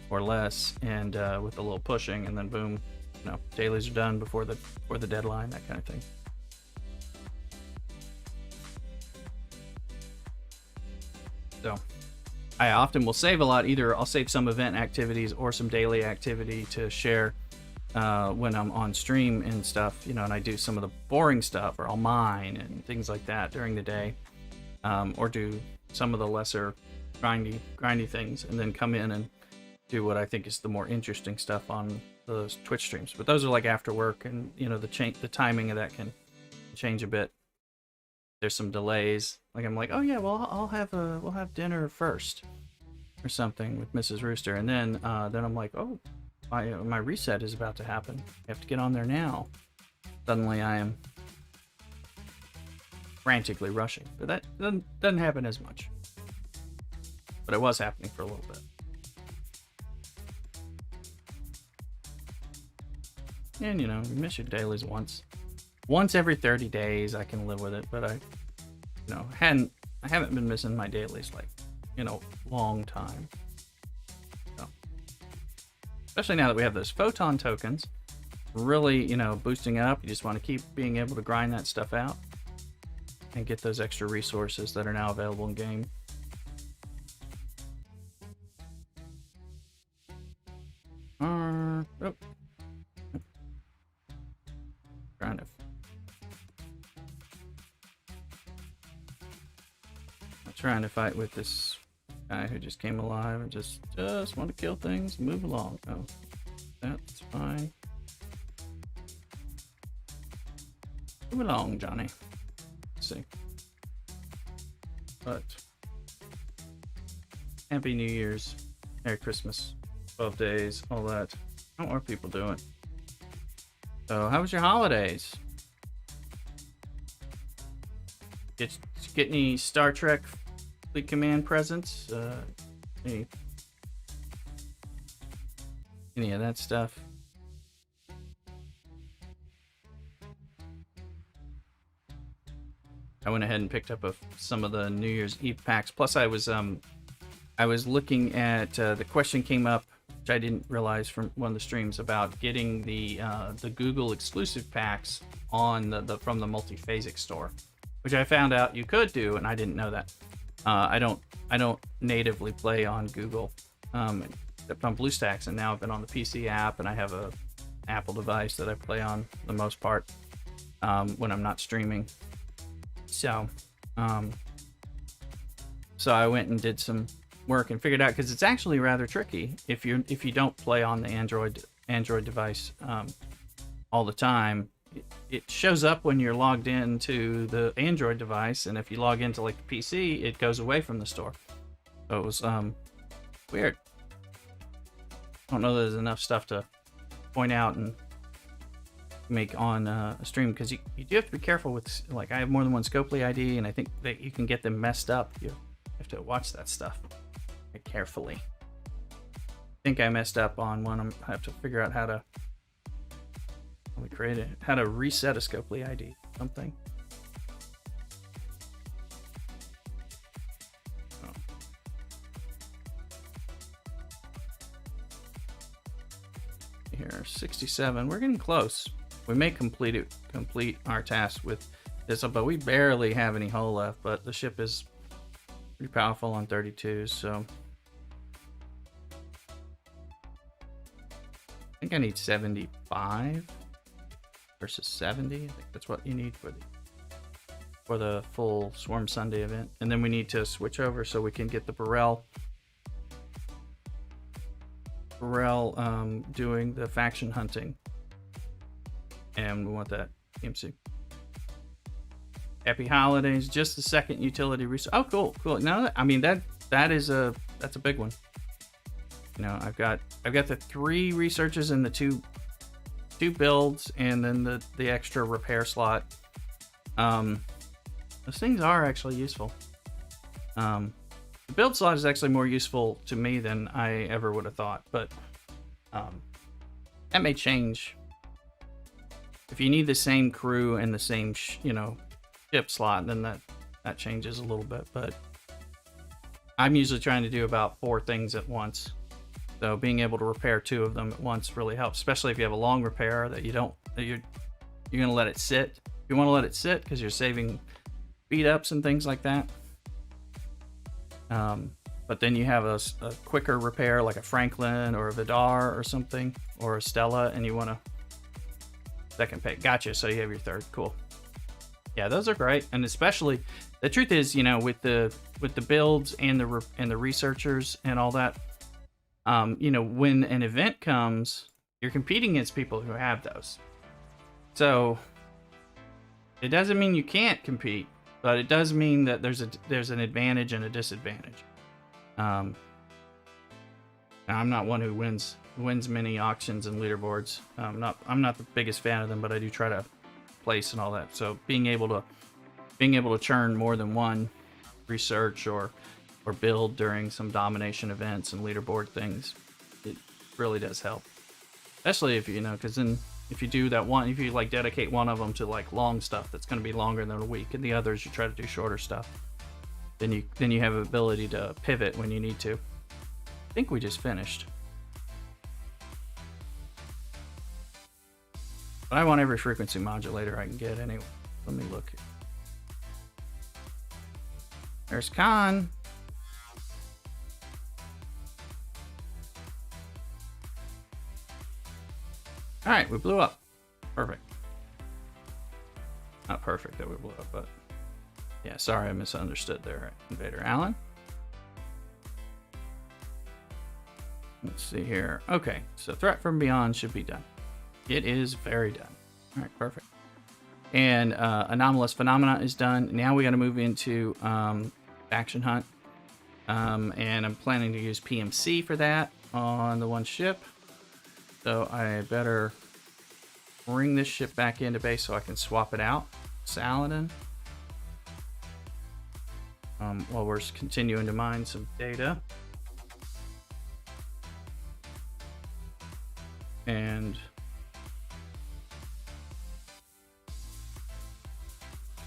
A: or less, and with a little pushing, and then boom, you know, dailies are done before the deadline, that kind of thing. So I often will save a lot. Either I'll save some event activities or some daily activity to share when I'm on stream and stuff, you know, and I do some of the boring stuff, or I'll mine and things like that during the day, or do some of the lesser grindy things, and then come in and do what I think is the more interesting stuff on those Twitch streams. But those are like after work, and you know, the timing of that can change a bit. There's some delays. Like I'm like, oh yeah, well we'll have dinner first or something with Mrs. Rooster, and then I'm like, oh, my reset is about to happen. I have to get on there now. Suddenly I am frantically rushing, but that doesn't happen as much. But it was happening for a little bit. And you know, you miss your dailies once every 30 days. I can live with it, but I haven't been missing my dailies like, you know, long time. So, especially now that we have those photon tokens, really, you know, boosting it up. You just want to keep being able to grind that stuff out and get those extra resources that are now available in game. Trying to trying to fight with this guy who just came alive and just want to kill things. Move along. Oh, that's fine. Move along, Johnny. Let's see. But Happy New Year's, Merry Christmas, 12 days, all that. What are people doing? So, how was your holidays? Get any Star Trek Fleet Command presents? Any of that stuff? I went ahead and picked up some of the New Year's Eve packs. Plus, I was looking at the question came up, which I didn't realize from one of the streams, about getting the Google exclusive packs on from the Multiphasic store, which I found out you could do, and I didn't know that. I don't natively play on Google, except on BlueStacks, and now I've been on the PC app, and I have a Apple device that I play on the most part when I'm not streaming. So, so I went and did some work and figured out, because it's actually rather tricky if you don't play on the Android device all the time. It shows up when you're logged into the Android device, and if you log into like the PC, it goes away from the store. So it was weird. I don't know that there's enough stuff to point out and make on a stream, because you do have to be careful with, like, I have more than one Scopely ID, and I think that you can get them messed up. You have to watch that stuff very carefully. I think I messed up on one. I have to figure out how to create it, how to reset a Scopely ID, something. Oh. Here, 67. We're getting close. We may complete our task with this, but we barely have any hull left. But the ship is pretty powerful on 32, so I think I need 75 versus 70. I think that's what you need for the full Swarm Sunday event. And then we need to switch over so we can get the Burrell doing the faction hunting. And we want that EMC. Happy holidays. Just the second utility research. Oh, cool. Now, I mean, that's a big one. You know, I've got the 3 researches and the two builds, and then the extra repair slot. Those things are actually useful. The build slot is actually more useful to me than I ever would have thought, but that may change. If you need the same crew and the same ship slot, then that changes a little bit. But I'm usually trying to do about 4 things at once. So being able to repair 2 of them at once really helps, especially if you have a long repair that you're going to let it sit. You want to let it sit because you're saving beat ups and things like that. But then you have a quicker repair like a Franklin or a Vidar or something, or a Stella, and you want to second pay. Gotcha. So you have your 3rd. Cool. Yeah, those are great. And especially, the truth is, with the builds and the researchers and all that, when an event comes, you're competing against people who have those. So it doesn't mean you can't compete, but it does mean that there's an advantage and a disadvantage. Now, I'm not one who wins many auctions and leaderboards. I'm not the biggest fan of them, but I do try to place and all that. So being able to churn more than one research or build during some domination events and leaderboard things, it really does help. Especially if because then if you do that one, if you like dedicate one of them to like long stuff that's going to be longer than a week, and the others you try to do shorter stuff, then you have the ability to pivot when you need to. I think we just finished. But I want every frequency modulator I can get anyway. Let me look. There's Khan. All right, we blew up. Perfect. Not perfect that we blew up, but Yeah, sorry, I misunderstood there, Invader Allen. Let's see here. Okay, so Threat from Beyond should be done. It is very done. All right, perfect. And Anomalous Phenomena is done. Now we got to move into Faction Hunt. And I'm planning to use PMC for that on the one ship. So I better bring this ship back into base so I can swap it out. Saladin. While we're continuing to mine some data. And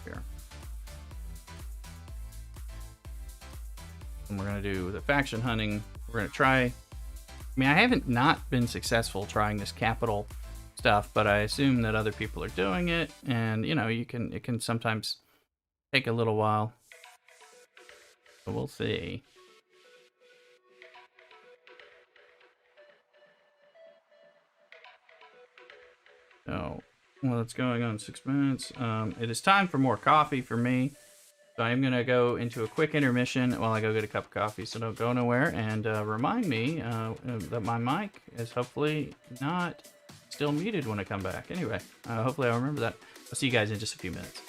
A: here. And we're going to do the faction hunting. We're going to try. I mean, I haven't not been successful trying this capital stuff, but I assume that other people are doing it. And, you know, it can sometimes take a little while. So we'll see. So, well, it's going on 6 minutes. It is time for more coffee for me. So I'm going to go into a quick intermission while I go get a cup of coffee. So don't go nowhere. And remind me that my mic is hopefully not still muted when I come back. Anyway, hopefully I'll remember that. I'll see you guys in just a few minutes.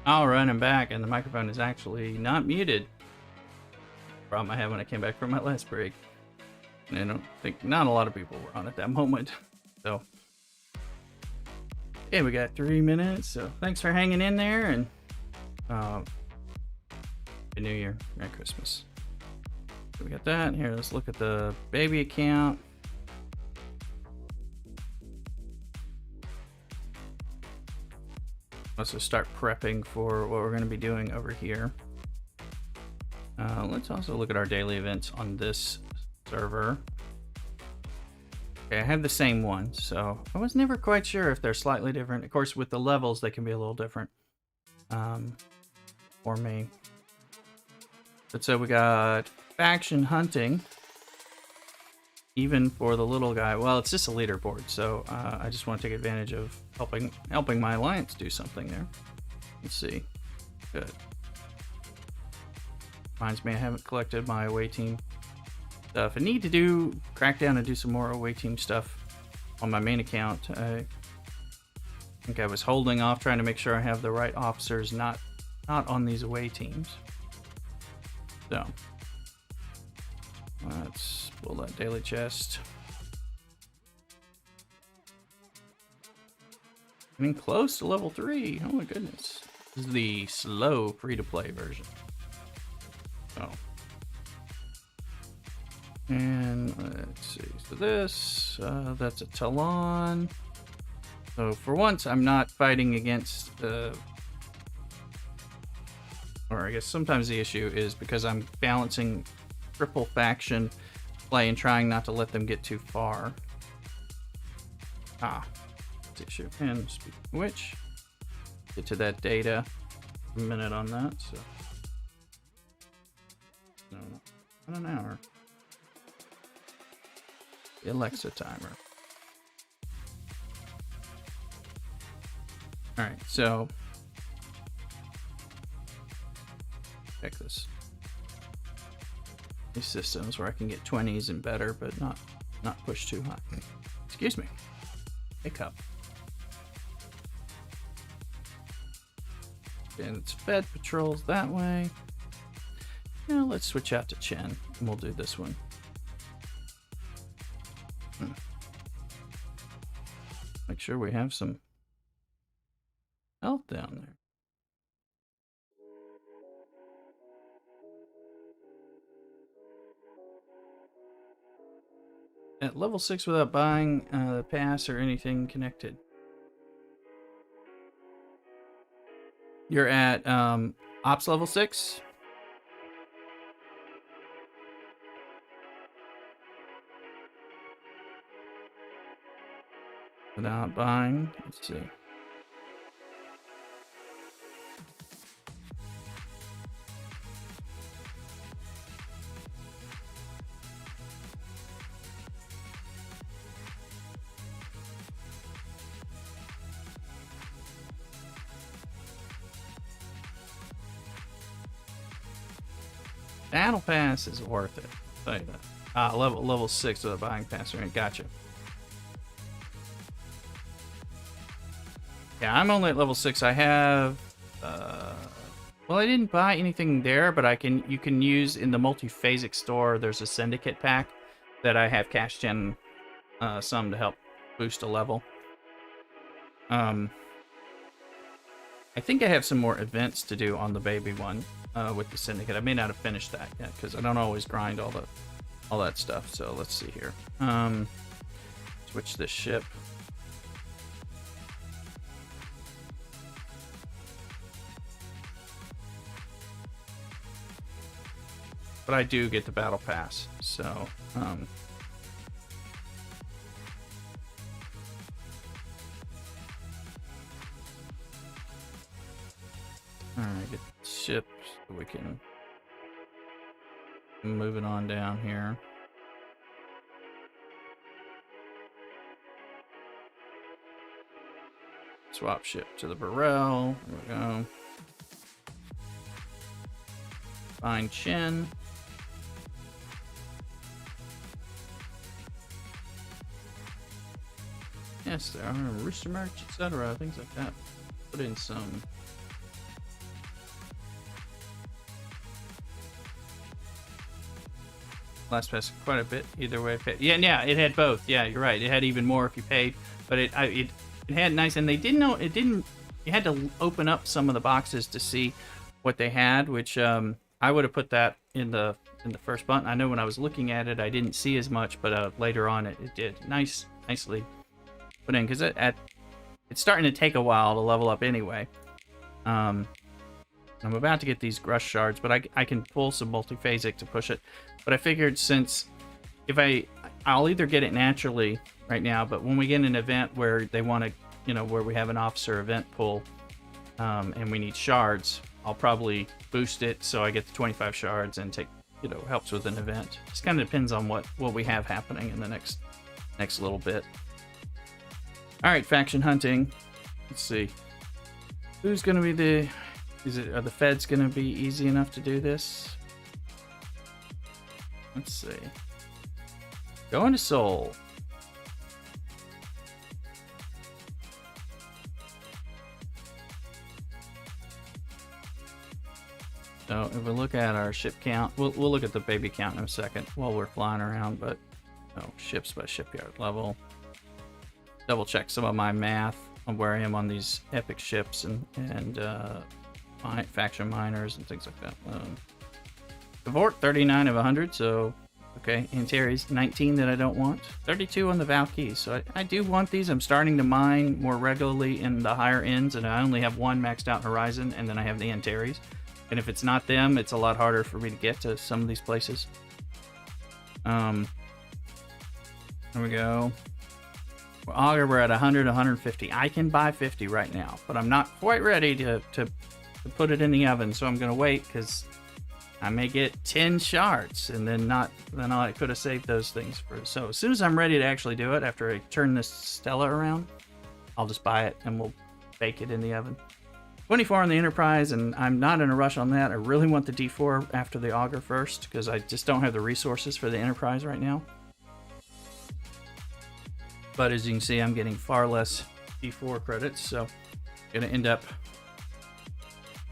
A: All right, I'm back, and the microphone is actually not muted. Problem I had when I came back from my last break. And I don't think not a lot of people were on at that moment. So, yeah, we got 3 minutes. So thanks for hanging in there, and Happy New Year, Merry Christmas. We got that. Here, let's look at the baby account. Let's just start prepping for what we're going to be doing over here. Let's also look at our daily events on this server. Okay, I have the same one, so I was never quite sure if they're slightly different. Of course, with the levels, they can be a little different for me. But so we got faction hunting, even for the little guy. Well, it's just a leaderboard, so I just want to take advantage of helping my alliance do something there. Let's see. Good. Reminds me, I haven't collected my away team stuff. I need to crack down and do some more away team stuff on my main account. I think I was holding off trying to make sure I have the right officers not on these away teams. So let's pull that daily chest. Getting close to level 3. Oh my goodness. This is the slow free-to-play version. Oh. And let's see. So this, that's a Talon. So for once, I'm not fighting against or I guess sometimes the issue is because I'm balancing triple faction play and trying not to let them get too far. That's the issue. And speaking of which, get to that data. A minute on that. So no, not an hour. The Alexa timer. All right, so check this. These systems where I can get 20s and better, but not push too high. Excuse me. Hiccup. And it's fed patrols that way. Now let's switch out to Chen, and we'll do this one. Make sure we have some health down there. At level 6 without buying the pass or anything connected. You're at ops level 6. Without buying, let's see. Battle pass is worth it. I'll tell you that. Level 6 with a buying pass. Right, gotcha. Yeah, I'm only at level 6. I have, well, I didn't buy anything there, but you can use in the multi-phasic store. There's a syndicate pack that I have cash gen some to help boost a level. I think I have some more events to do on the baby one with the syndicate. I may not have finished that yet because I don't always grind all that stuff. So let's see here. Switch this ship. But I do get the battle pass, so alright, get the ship so we can move it on down here. Swap ship to the Burrell. There we go. Find Chen. Yes, there are rooster merch, etc. Things like that. Put in some. Last pass quite a bit. Either way, yeah, it had both. Yeah, you're right. It had even more if you paid, but it had nice, and they didn't know it didn't. You had to open up some of the boxes to see what they had, which I I would have put that in the first button. I know when I was looking at it, I didn't see as much, but later on it did. Nicely put in, because it's starting to take a while to level up anyway. I'm about to get these Grush shards, but I can pull some multiphasic to push it. But I figured, since if I'll either get it naturally right now, but when we get an event where they want to, where we have an officer event pull, and we need shards, I'll probably boost it so I get the 25 shards and take, helps with an event. Just kind of depends on what we have happening in the next little bit. All right, faction hunting. Let's see. Who's going to be are the feds going to be easy enough to do this? Let's see. Going to Seoul. So if we look at our ship count, we'll look at the baby count in a second while we're flying around, but ships by shipyard level. Double check some of my math on where I am on these epic ships and faction miners and things like that. Devort, 39 of 100, so okay. Antares, 19 that I don't want. 32 on the Valkyries, so I do want these. I'm starting to mine more regularly in the higher ends, and I only have one maxed out Horizon, and then I have the Antares. And if it's not them, it's a lot harder for me to get to some of these places. There we go. Auger, we're at 100, 150. I can buy 50 right now, but I'm not quite ready to put it in the oven, so I'm going to wait, because I may get 10 shards, and then I could have saved those things for. So as soon as I'm ready to actually do it, after I turn this Stella around, I'll just buy it, and we'll bake it in the oven. 24 on the Enterprise, and I'm not in a rush on that. I really want the D4 after the Auger first, because I just don't have the resources for the Enterprise right now. But as you can see, I'm getting far less D4 credits, so I'm going to end up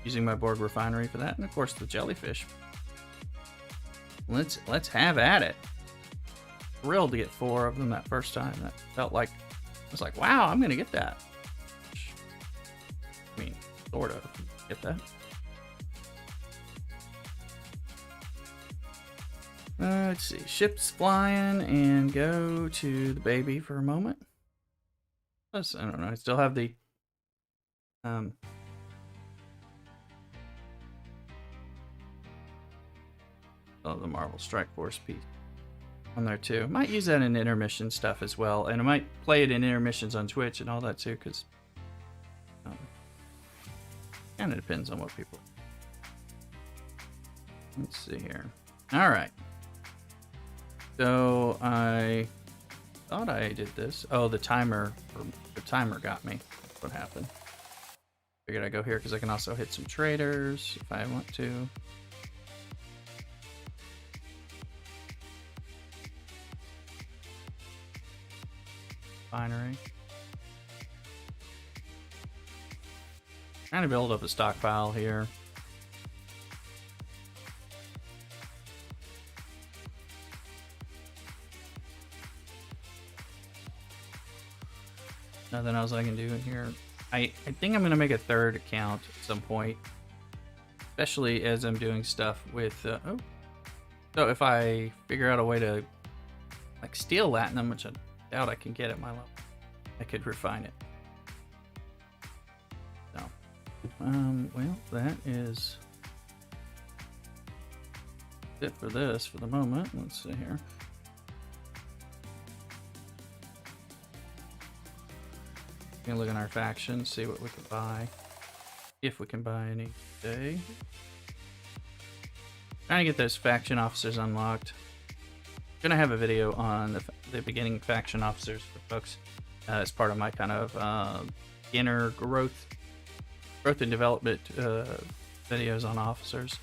A: using my Borg refinery for that, and of course the jellyfish. Let's have at it. Thrilled to get 4 of them that first time. That felt like, I was like, wow, I'm going to get that. I mean, sort of get that. Let's see, ships flying, and go to the baby for a moment. Plus, I don't know, I still have the the Marvel Strike Force piece on there too. Might use that in intermission stuff as well, and I might play it in intermissions on Twitch and all that too, because kind of depends on what people. Let's see here. All right. So I thought I did this. Oh, the timer got me. That's what happened. Figured I'd go here because I can also hit some traders if I want to. Binary. Trying to build up a stockpile here. Nothing else I can do in here. I think I'm gonna make a third account at some point, especially as I'm doing stuff with so if I figure out a way to like steal Latinum, which I doubt I can get at my level, I could refine it. So well, that is it for this for the moment. Let's see here. Gonna look at our factions, see what we can buy, if we can buy any today. Trying to get those faction officers unlocked. Gonna have a video on the beginning faction officers for folks as part of my kind of inner growth and development videos on officers,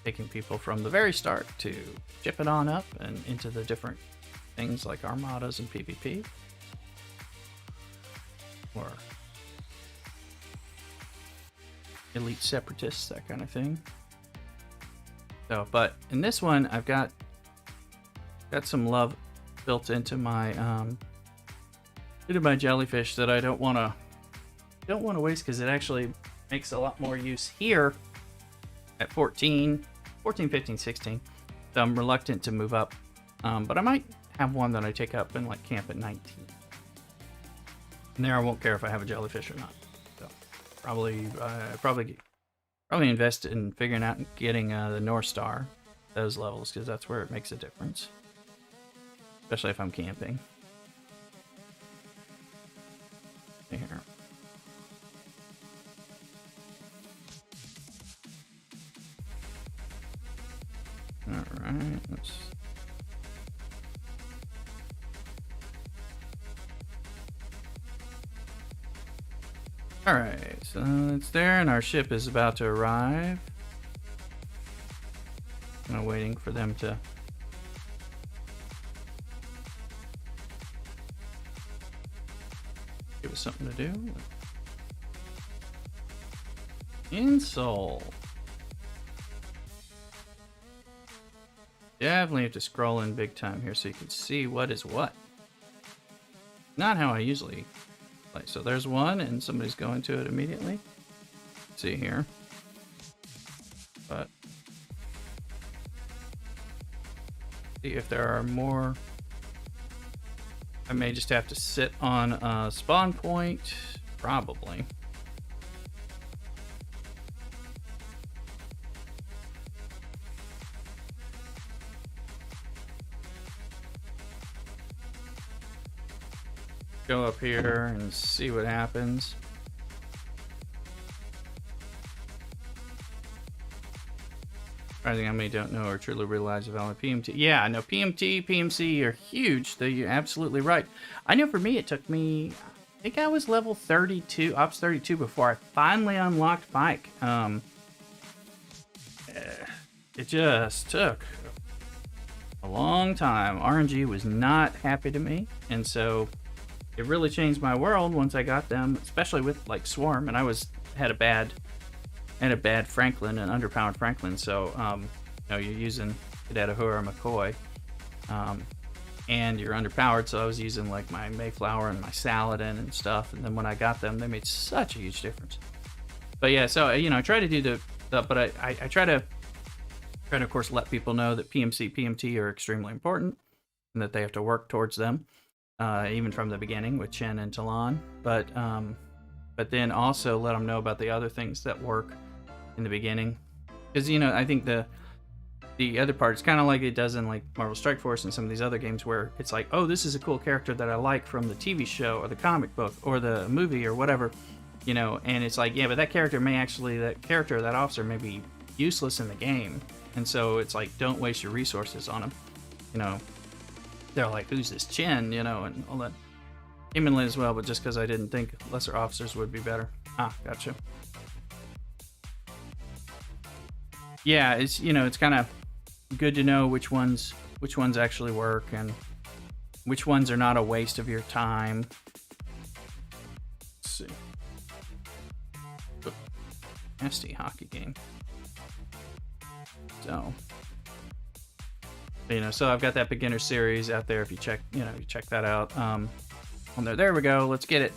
A: taking people from the very start to shipping on up and into the different things like armadas and PvP. Or elite separatists, that kind of thing. So, but in this one, I've got some love built into my jellyfish that I don't want to waste, because it actually makes a lot more use here at 14, 15, 16. So I'm reluctant to move up. But I might have one that I take up and like camp at 19. And there I won't care if I have a jellyfish or not. So probably invest in figuring out and getting the North Star, those levels, because that's where it makes a difference. Especially if I'm camping. Here. Alright, let's... Alright, so it's there, and our ship is about to arrive. I'm waiting for them to... give us something to do. Insole. Definitely have to scroll in big time here so you can see what is what. Not how I usually play. So there's one, and somebody's going to it immediately. Let's see here. But see if there are more. I may just have to sit on a spawn point, probably. Go up here and see what happens. I think how many don't know or truly realize the value of PMT. Yeah, I know PMT, PMC are huge. You're absolutely right. I know for me, it took me, I think I was level 32, Ops 32 before I finally unlocked Pike. It just took a long time. RNG was not happy to me, and so it really changed my world once I got them, especially with like Swarm, and I had a bad Franklin, an underpowered Franklin, so you know, you're using Kadetahura McCoy, and you're underpowered, so I was using like my Mayflower and my Saladin and stuff, and then when I got them, they made such a huge difference. But yeah, so you know, I try to do but I try to of course let people know that PMC, PMT are extremely important, and that they have to work towards them, even from the beginning with Chen and Talon, but then also let them know about the other things that work in the beginning, because you know, I think the other part is kind of like it does in like Marvel Strike Force and some of these other games, where it's like, oh, this is a cool character that I like from the TV show or the comic book or the movie or whatever, you know, and it's like, yeah, but that character, that officer may be useless in the game, and so it's like, don't waste your resources on him, you know. They're like, who's this Chen, you know, and all that. Came in late as well, but just because I didn't think lesser officers would be better. Ah, gotcha. Yeah, it's, you know, it's kind of good to know which ones actually work and which ones are not a waste of your time. Let's see. Oh, nasty hockey game. So, you know, so I've got that beginner series out there. If you check, you know, you check that out. On there we go. Let's get it.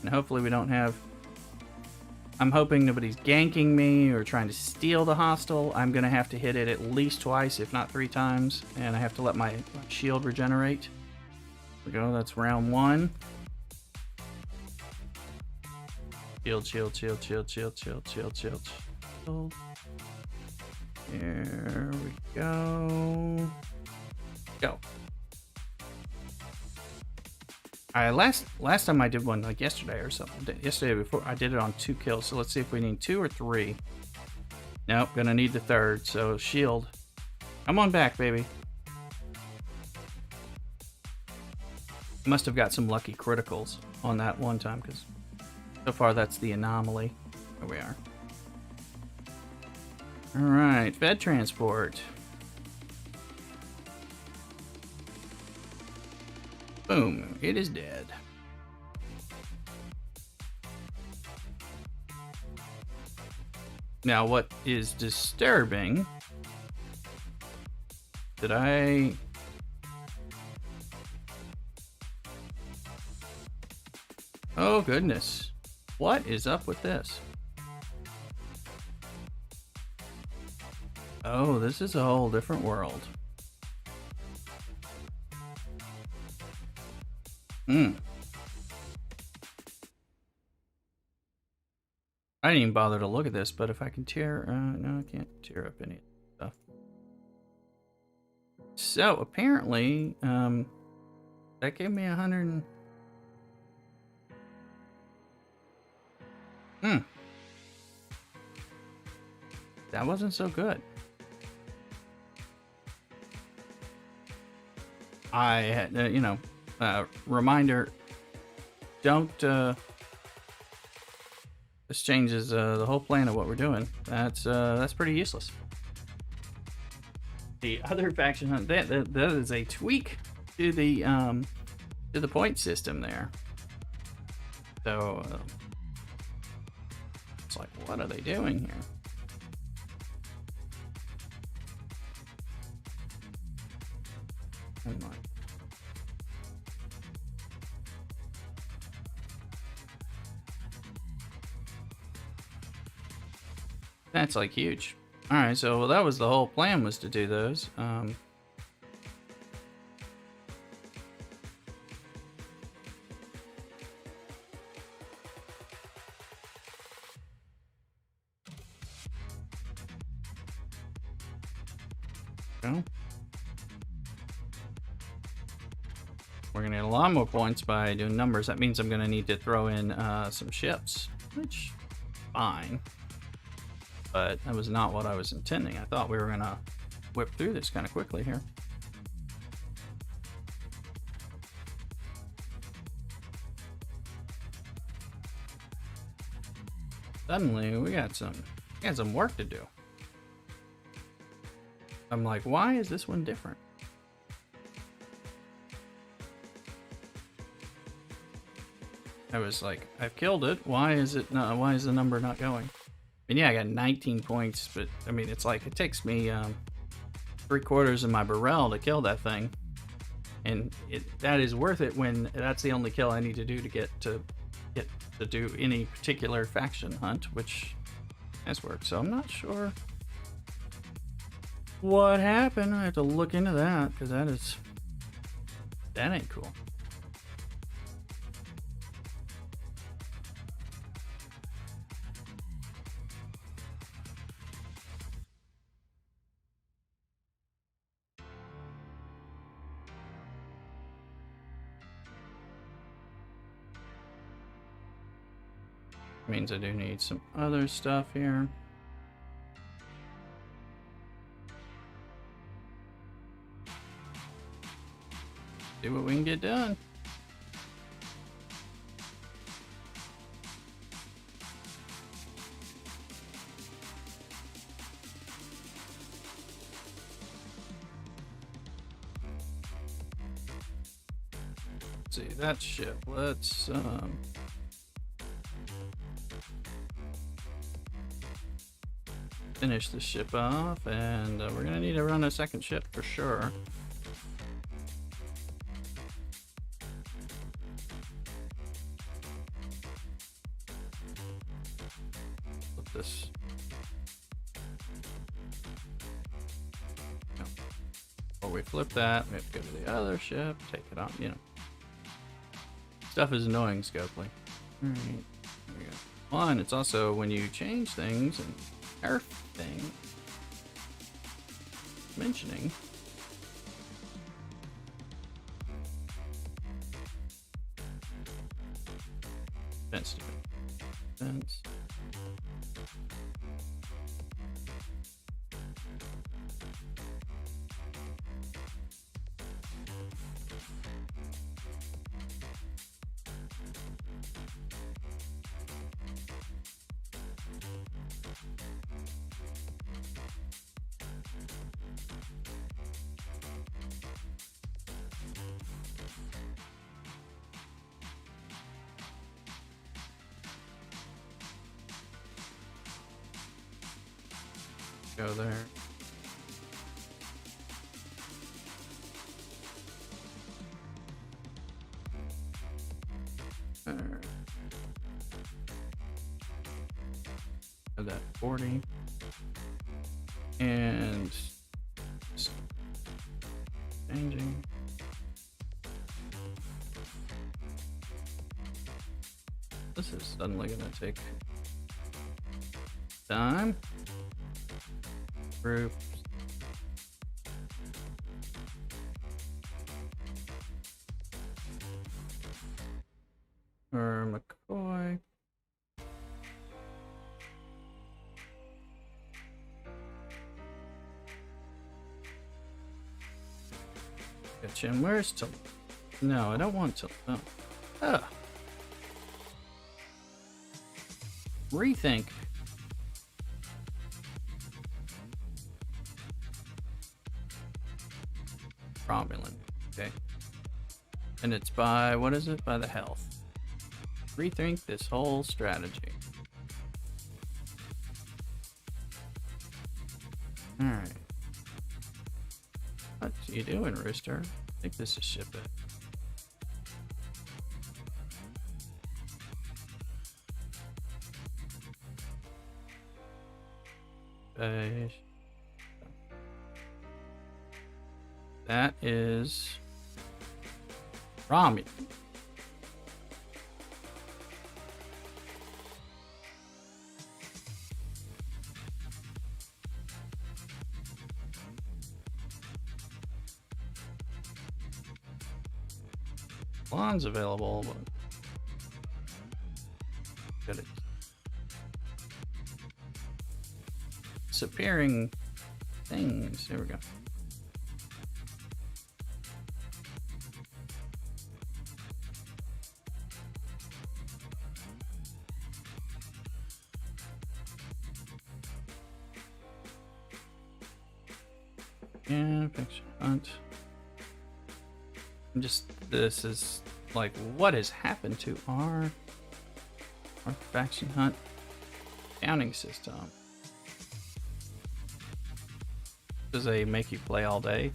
A: And hopefully we don't have. I'm hoping nobody's ganking me or trying to steal the hostile. I'm gonna have to hit it at least twice, if not 3 times, and I have to let my shield regenerate. There we go. That's round 1. Shield, shield, shield, shield, shield, shield, shield, shield, shield. Here we go. Go. Last time I did one like yesterday or something. Yesterday before I did it on 2 kills. So let's see if we need 2 or 3. Nope, gonna need the 3rd. So shield. Come on back, baby. Must have got some lucky criticals on that one time, because so far that's the anomaly. There we are. Alright, Fed transport. Boom, it is dead. Now, what is disturbing, did I... Oh, goodness. What is up with this? Oh, this is a whole different world. Hmm. I didn't even bother to look at this, but if I can tear... no, I can't tear up any stuff. So, apparently, that gave me 100... That wasn't so good. I had, you know, reminder, don't... This changes the whole plan of what we're doing. That's pretty useless. The other faction hunt, that is a tweak to the point system there. So it's like, what are they doing here? I'm like, that's like huge. All right, so well, that was the whole plan, was to do those. Well, we're gonna get a lot more points by doing numbers. That means I'm gonna need to throw in some ships, which fine. But that was not what I was intending. I thought we were gonna whip through this kind of quickly here. Suddenly we got some work to do. I'm like, why is this one different? I was like, I've killed it. Why is it not? Why is the number not going? And yeah, I got 19 points, but I mean, it's like, it takes me 3/4 of my barrel to kill that thing, and that is worth it when that's the only kill I need to do to get to do any particular faction hunt, which has worked. So I'm not sure what happened. I have to look into that, because that ain't cool. Means I do need some other stuff here. See what we can get done. Let's see that ship. Let's finish the ship off, and we're gonna need to run a second ship for sure. Flip this. No. Before we flip that, we have to go to the other ship, take it on, you know. Stuff is annoying, Scopely. Alright, there we go. One, it's also when you change things and everything mentioning. Fence. Fence. Go there. That 40. And changing. This is suddenly gonna take time. Groups. Or McCoy. Kitchen. Where's to? No, I don't want to. Oh. Ah. Rethink. Romulan. Okay. And it's by, what is it? By the health. Rethink this whole strategy. Alright. What you doing, Rooster? I think this is ship it. That is Romulan. Blonde's available, but got it. Disappearing things. There we go. Yeah, picture hunt. This is like, what has happened to our faction hunt counting system? Does they make you play all day?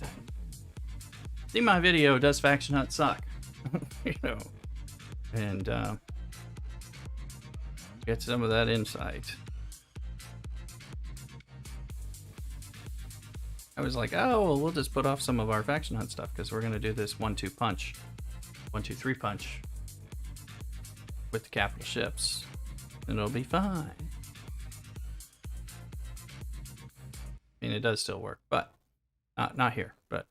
A: See my video, does faction hunt suck? You know, and get some of that insight. I was like, oh, well, we'll just put off some of our faction hunt stuff because we're gonna do this 1-2 punch, 1-2-3 punch with the capital ships, and it'll be fine. I mean, it does still work, but not here. But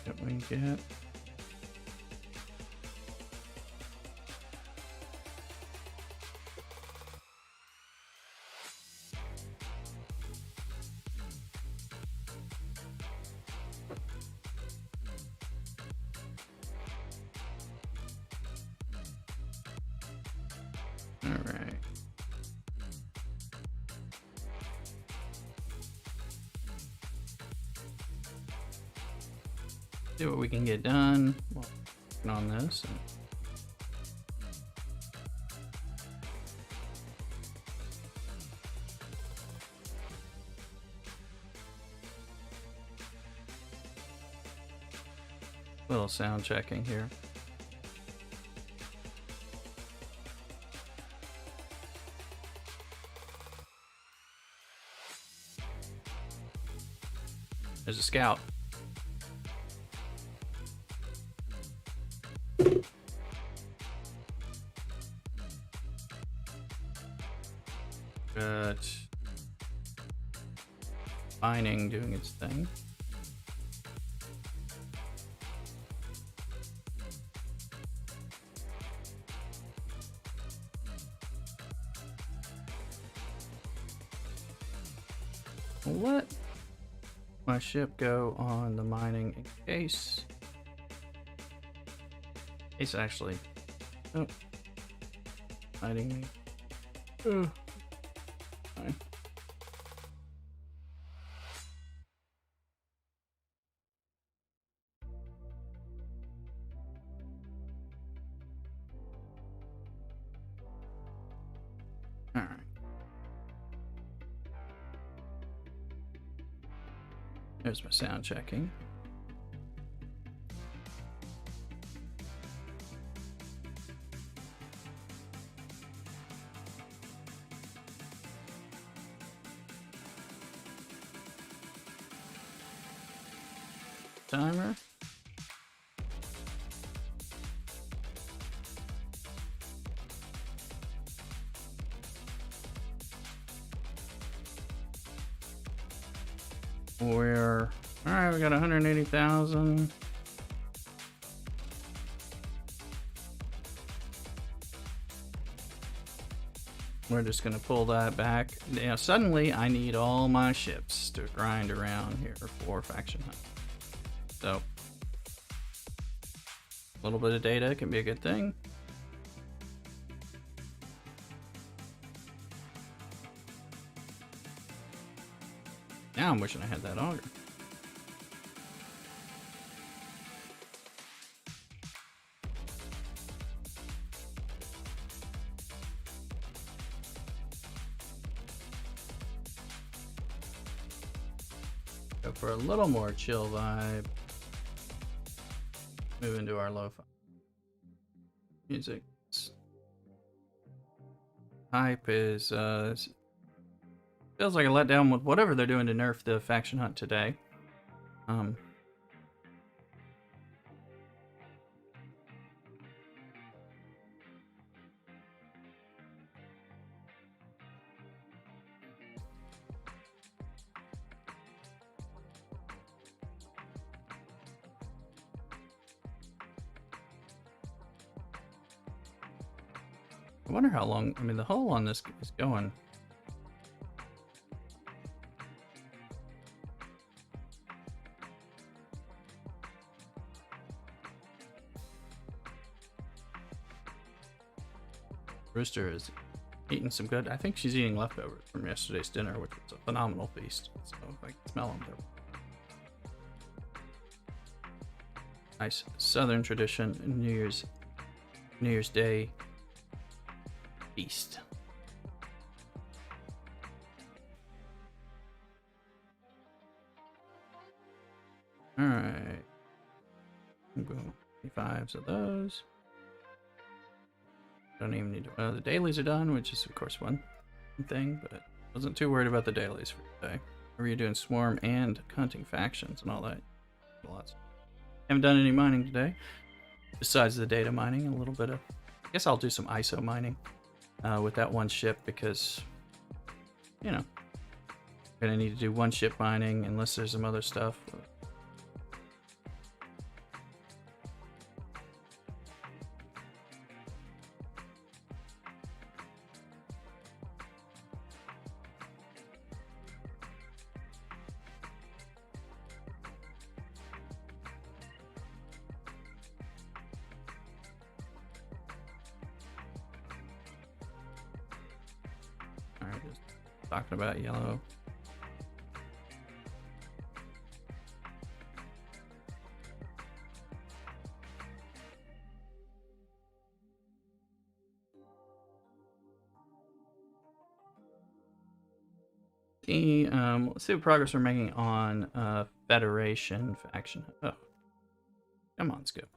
A: what we get. All right. See what we can get done. Well, working on this. Little sound checking here. There's a scout. Got mining doing its thing. Let my ship go on the mining in case. Actually. Oh. Hiding me. Oh. Fine. There's my sound checking. Timer. We're all right. We got 180,000. We're just gonna pull that back. Now, suddenly, I need all my ships to grind around here for faction hunt. So, a little bit of data can be a good thing. Now I'm wishing I had that auger. Go for a little more chill vibe. Move into our lo-fi music. Hype is feels like a letdown with whatever they're doing to nerf the faction hunt today. I wonder how long. I mean, the hull on this is going. Rooster is eating some good. I think she's eating leftovers from yesterday's dinner, which was a phenomenal feast. So I can smell them. Nice Southern tradition, New Year's Day feast. All right, I'm going 25s of those. Don't even need to. The dailies are done, which is of course one thing, but wasn't too worried about the dailies for today. Were you doing swarm and hunting factions and all that? Lots. Haven't done any mining today, besides the data mining. A little bit of. I guess I'll do some ISO mining with that one ship because, you know, gonna need to do one ship mining unless there's some other stuff. Talking about yellow. Let's see what progress we're making on Federation faction. Oh, come on, Skip.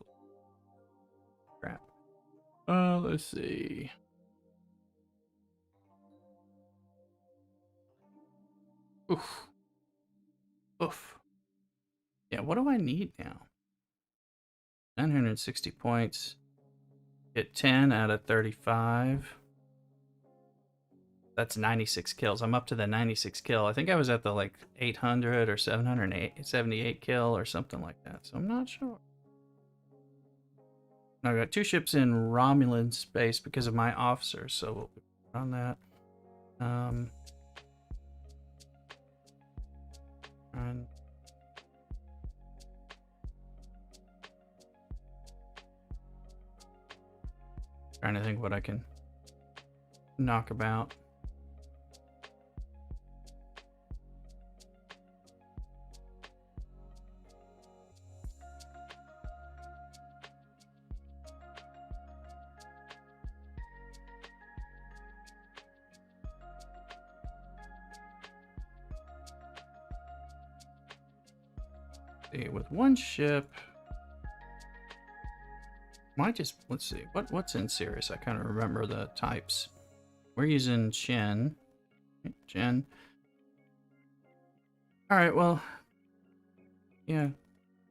A: Crap. Let's see. Oof. Oof. Yeah, what do I need now? 960 points. Get 10 out of 35. That's 96 kills. I'm up to the 96 kill. I think I was at the like 800 or 778 kill or something like that. So I'm not sure. Now I got 2 ships in Romulan space because of my officers. So we'll be on that. And trying to think what I can knock about. see, with one ship, might just, let's see, what's in Sirius? I kind of remember the types. We're using Chen. Chen. All right, well, yeah.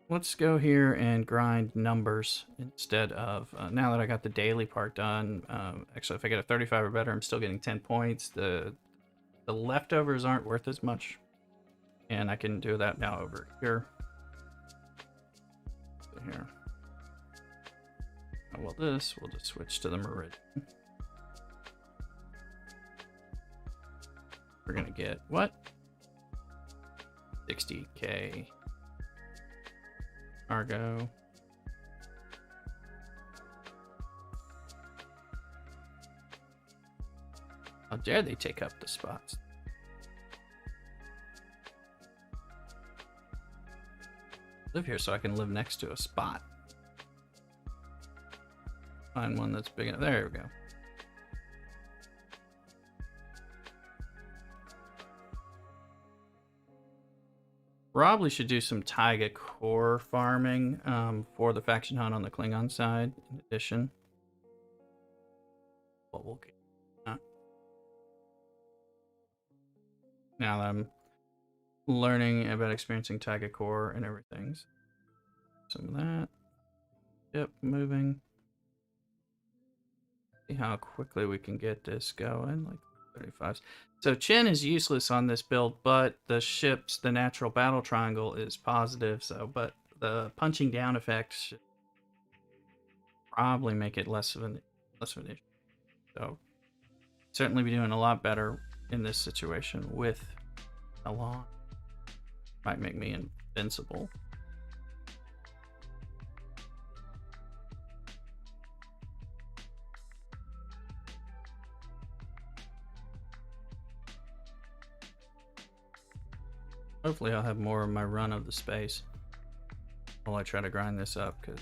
A: Let's go here and grind numbers instead of, now that I got the daily part done, actually if I get a 35 or better, I'm still getting 10 points. The leftovers aren't worth as much. And I can do that now over here. So here. Oh, well, this, we'll just switch to the Meridian. We're gonna get, what? 60k. Cargo. How dare they take up the spots? Live here so I can live next to a spot. Find one that's big enough. There we go. Probably should do some Taiga core farming for the faction hunt on the Klingon side. In addition, what we'll get now that I'm learning about experiencing Taiga core and everything. Some of that. Yep, moving. See how quickly we can get this going. Like 35s. So Chen is useless on this build, but the ships, the natural battle triangle is positive. So, but the punching down effect should probably make it less of an issue. So, certainly be doing a lot better in this situation with Alon. Might make me invincible. Hopefully I'll have more of my run of the space while I try to grind this up, because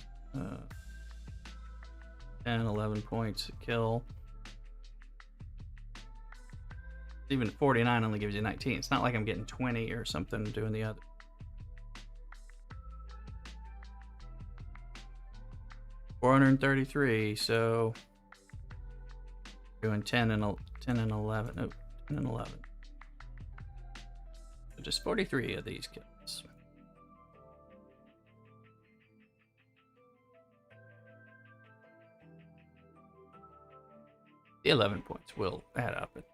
A: 10, 11 points a kill. Even 49 only gives you 19. It's not like I'm getting 20 or something doing the other. $433, so doing 10 and 11. Oh, 10 and 11. So just 43 of these kills. The 11 points will add up at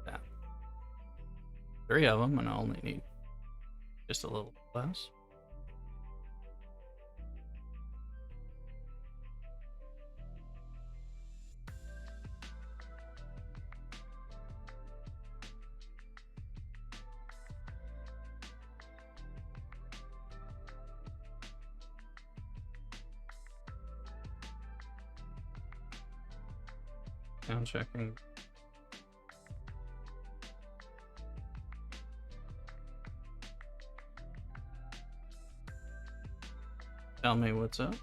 A: that. 3 of them, and I only need just a little less. Sound checking. Tell me what's up.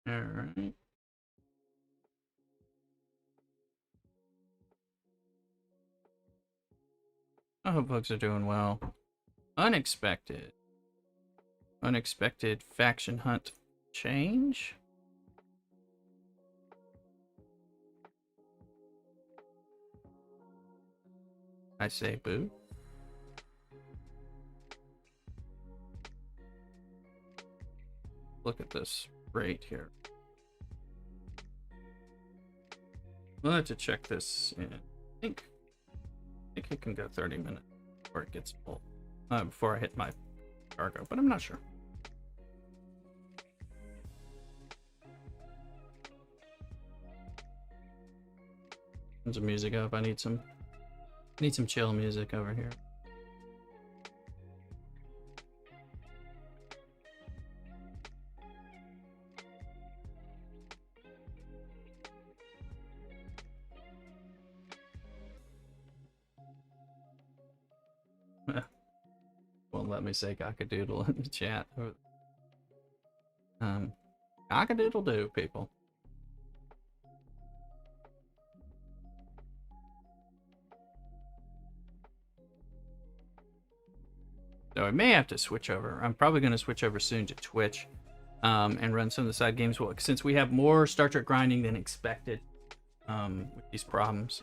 A: All right. I hope folks are doing well. Unexpected faction hunt change. I say boo. Look at this rate here. We'll have to check this in. I think it can go 30 minutes before it gets full. Before I hit my cargo, but I'm not sure. Turn some music up. I need some chill music over here. Let me say CockADoodle in the chat. CockADoodle do, people. So I may have to switch over. I'm probably going to switch over soon to Twitch and run some of the side games. Well, since we have more Star Trek grinding than expected with these problems.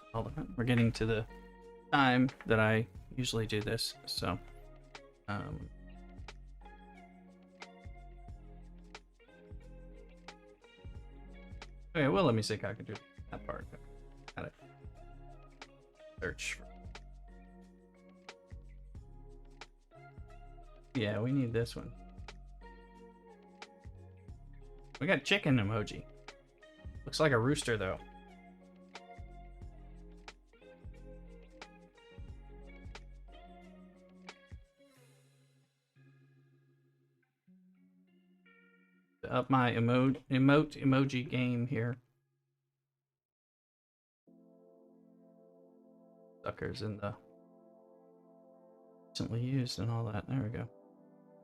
A: We're getting to the time that I usually do this. So okay, well, let me see if I can do that part. Got it. Search. Yeah, we need this one. We got chicken emoji. Looks like a rooster, though. To up my emoji game here. Suckers in the recently used and all that. There we go.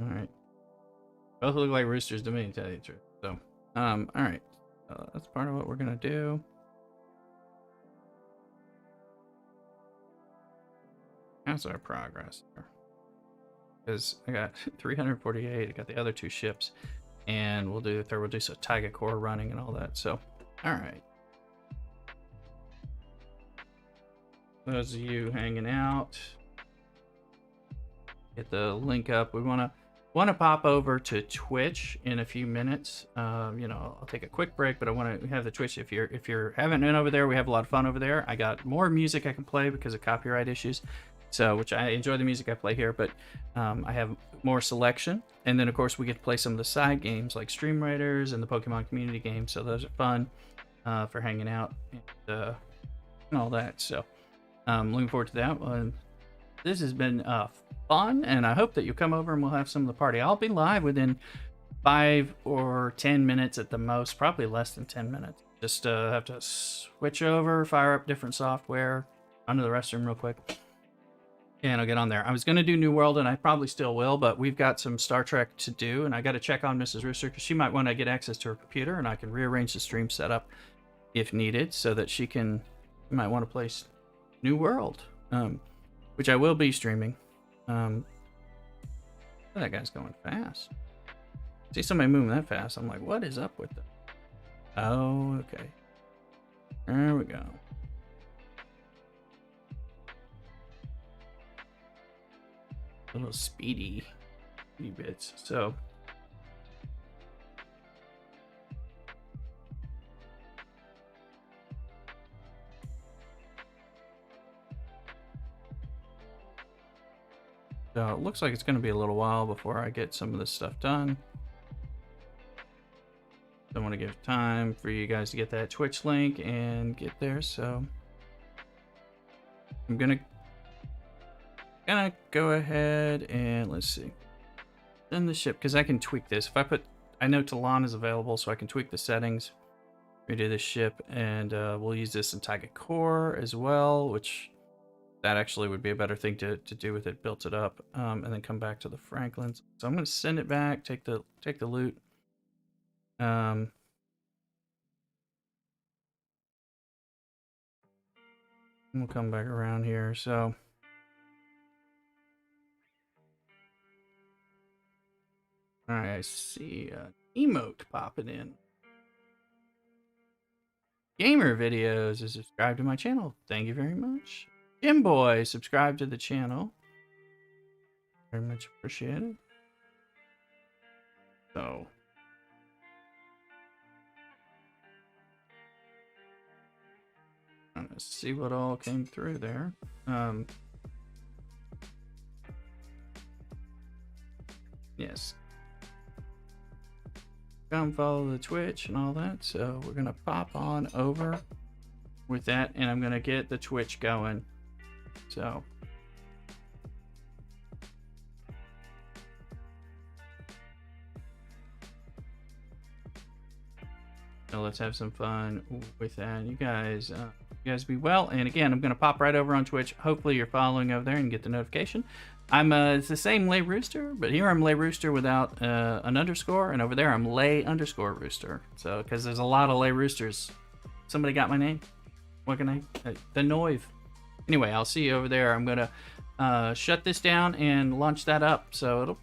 A: All right. Both look like roosters to me, to tell you the truth. So, all right. That's part of what we're gonna do. How's our progress here? Because I got 348. I got the other two ships, and we'll do the third. We'll do some Taiga Core running and all that. So, all right. Those of you hanging out, get the link up. We want to pop over to Twitch in a few minutes. You know, I'll take a quick break, but I want to have the Twitch. If you're haven't been over there, we have a lot of fun over there. I got more music I can play because of copyright issues, so which I enjoy the music I play here, but I have more selection. And then of course we get to play some of the side games like Stream Raiders and the Pokemon community games. So those are fun for hanging out and all that. So looking forward to that one. This has been fun, and I hope that you come over and we'll have some of the party. I'll be live within 5 or 10 minutes at the most, probably less than 10 minutes. Just have to switch over, fire up different software, run to the restroom real quick, and I'll get on there. I was going to do New World, and I probably still will, but we've got some Star Trek to do, and I got to check on Mrs. Rooster because she might want to get access to her computer, and I can rearrange the stream setup if needed so that she might want to play New World. Which I will be streaming. That guy's going fast. See somebody moving that fast, I'm like, what is up with them? Oh, okay. There we go. A little speedy bits. So So it looks like it's going to be a little while before I get some of this stuff done. Don't want to give time for you guys to get that Twitch link and get there. So I'm gonna go ahead and let's see. Send the ship because I can tweak this. If I know Talon is available, so I can tweak the settings. Redo the ship, and we'll use this in Taiga Core as well, which. That actually would be a better thing to do with it. Built it up, and then come back to the Franklins. So I'm going to send it back. Take the loot. We'll come back around here. So all right, I see emote popping in. Gamer Videos is subscribed to my channel. Thank you very much. Jim Boy, subscribe to the channel. Very much appreciated. So, let's see what all came through there. Yes. Come follow the Twitch and all that. So we're gonna pop on over with that, and I'm gonna get the Twitch going. So let's have some fun with that. You guys be well. And again, I'm going to pop right over on Twitch. Hopefully you're following over there and get the notification. It's the same Lay Rooster, but here I'm Lay Rooster without an underscore, and over there I'm Lay underscore Rooster. So, because there's a lot of Lay Roosters. Somebody got my name? What can I? The Noive. Anyway, I'll see you over there. I'm gonna shut this down and launch that up. So it'll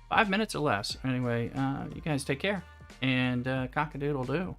A: 5 minutes or less. Anyway, you guys take care, and cock-a-doodle-doo.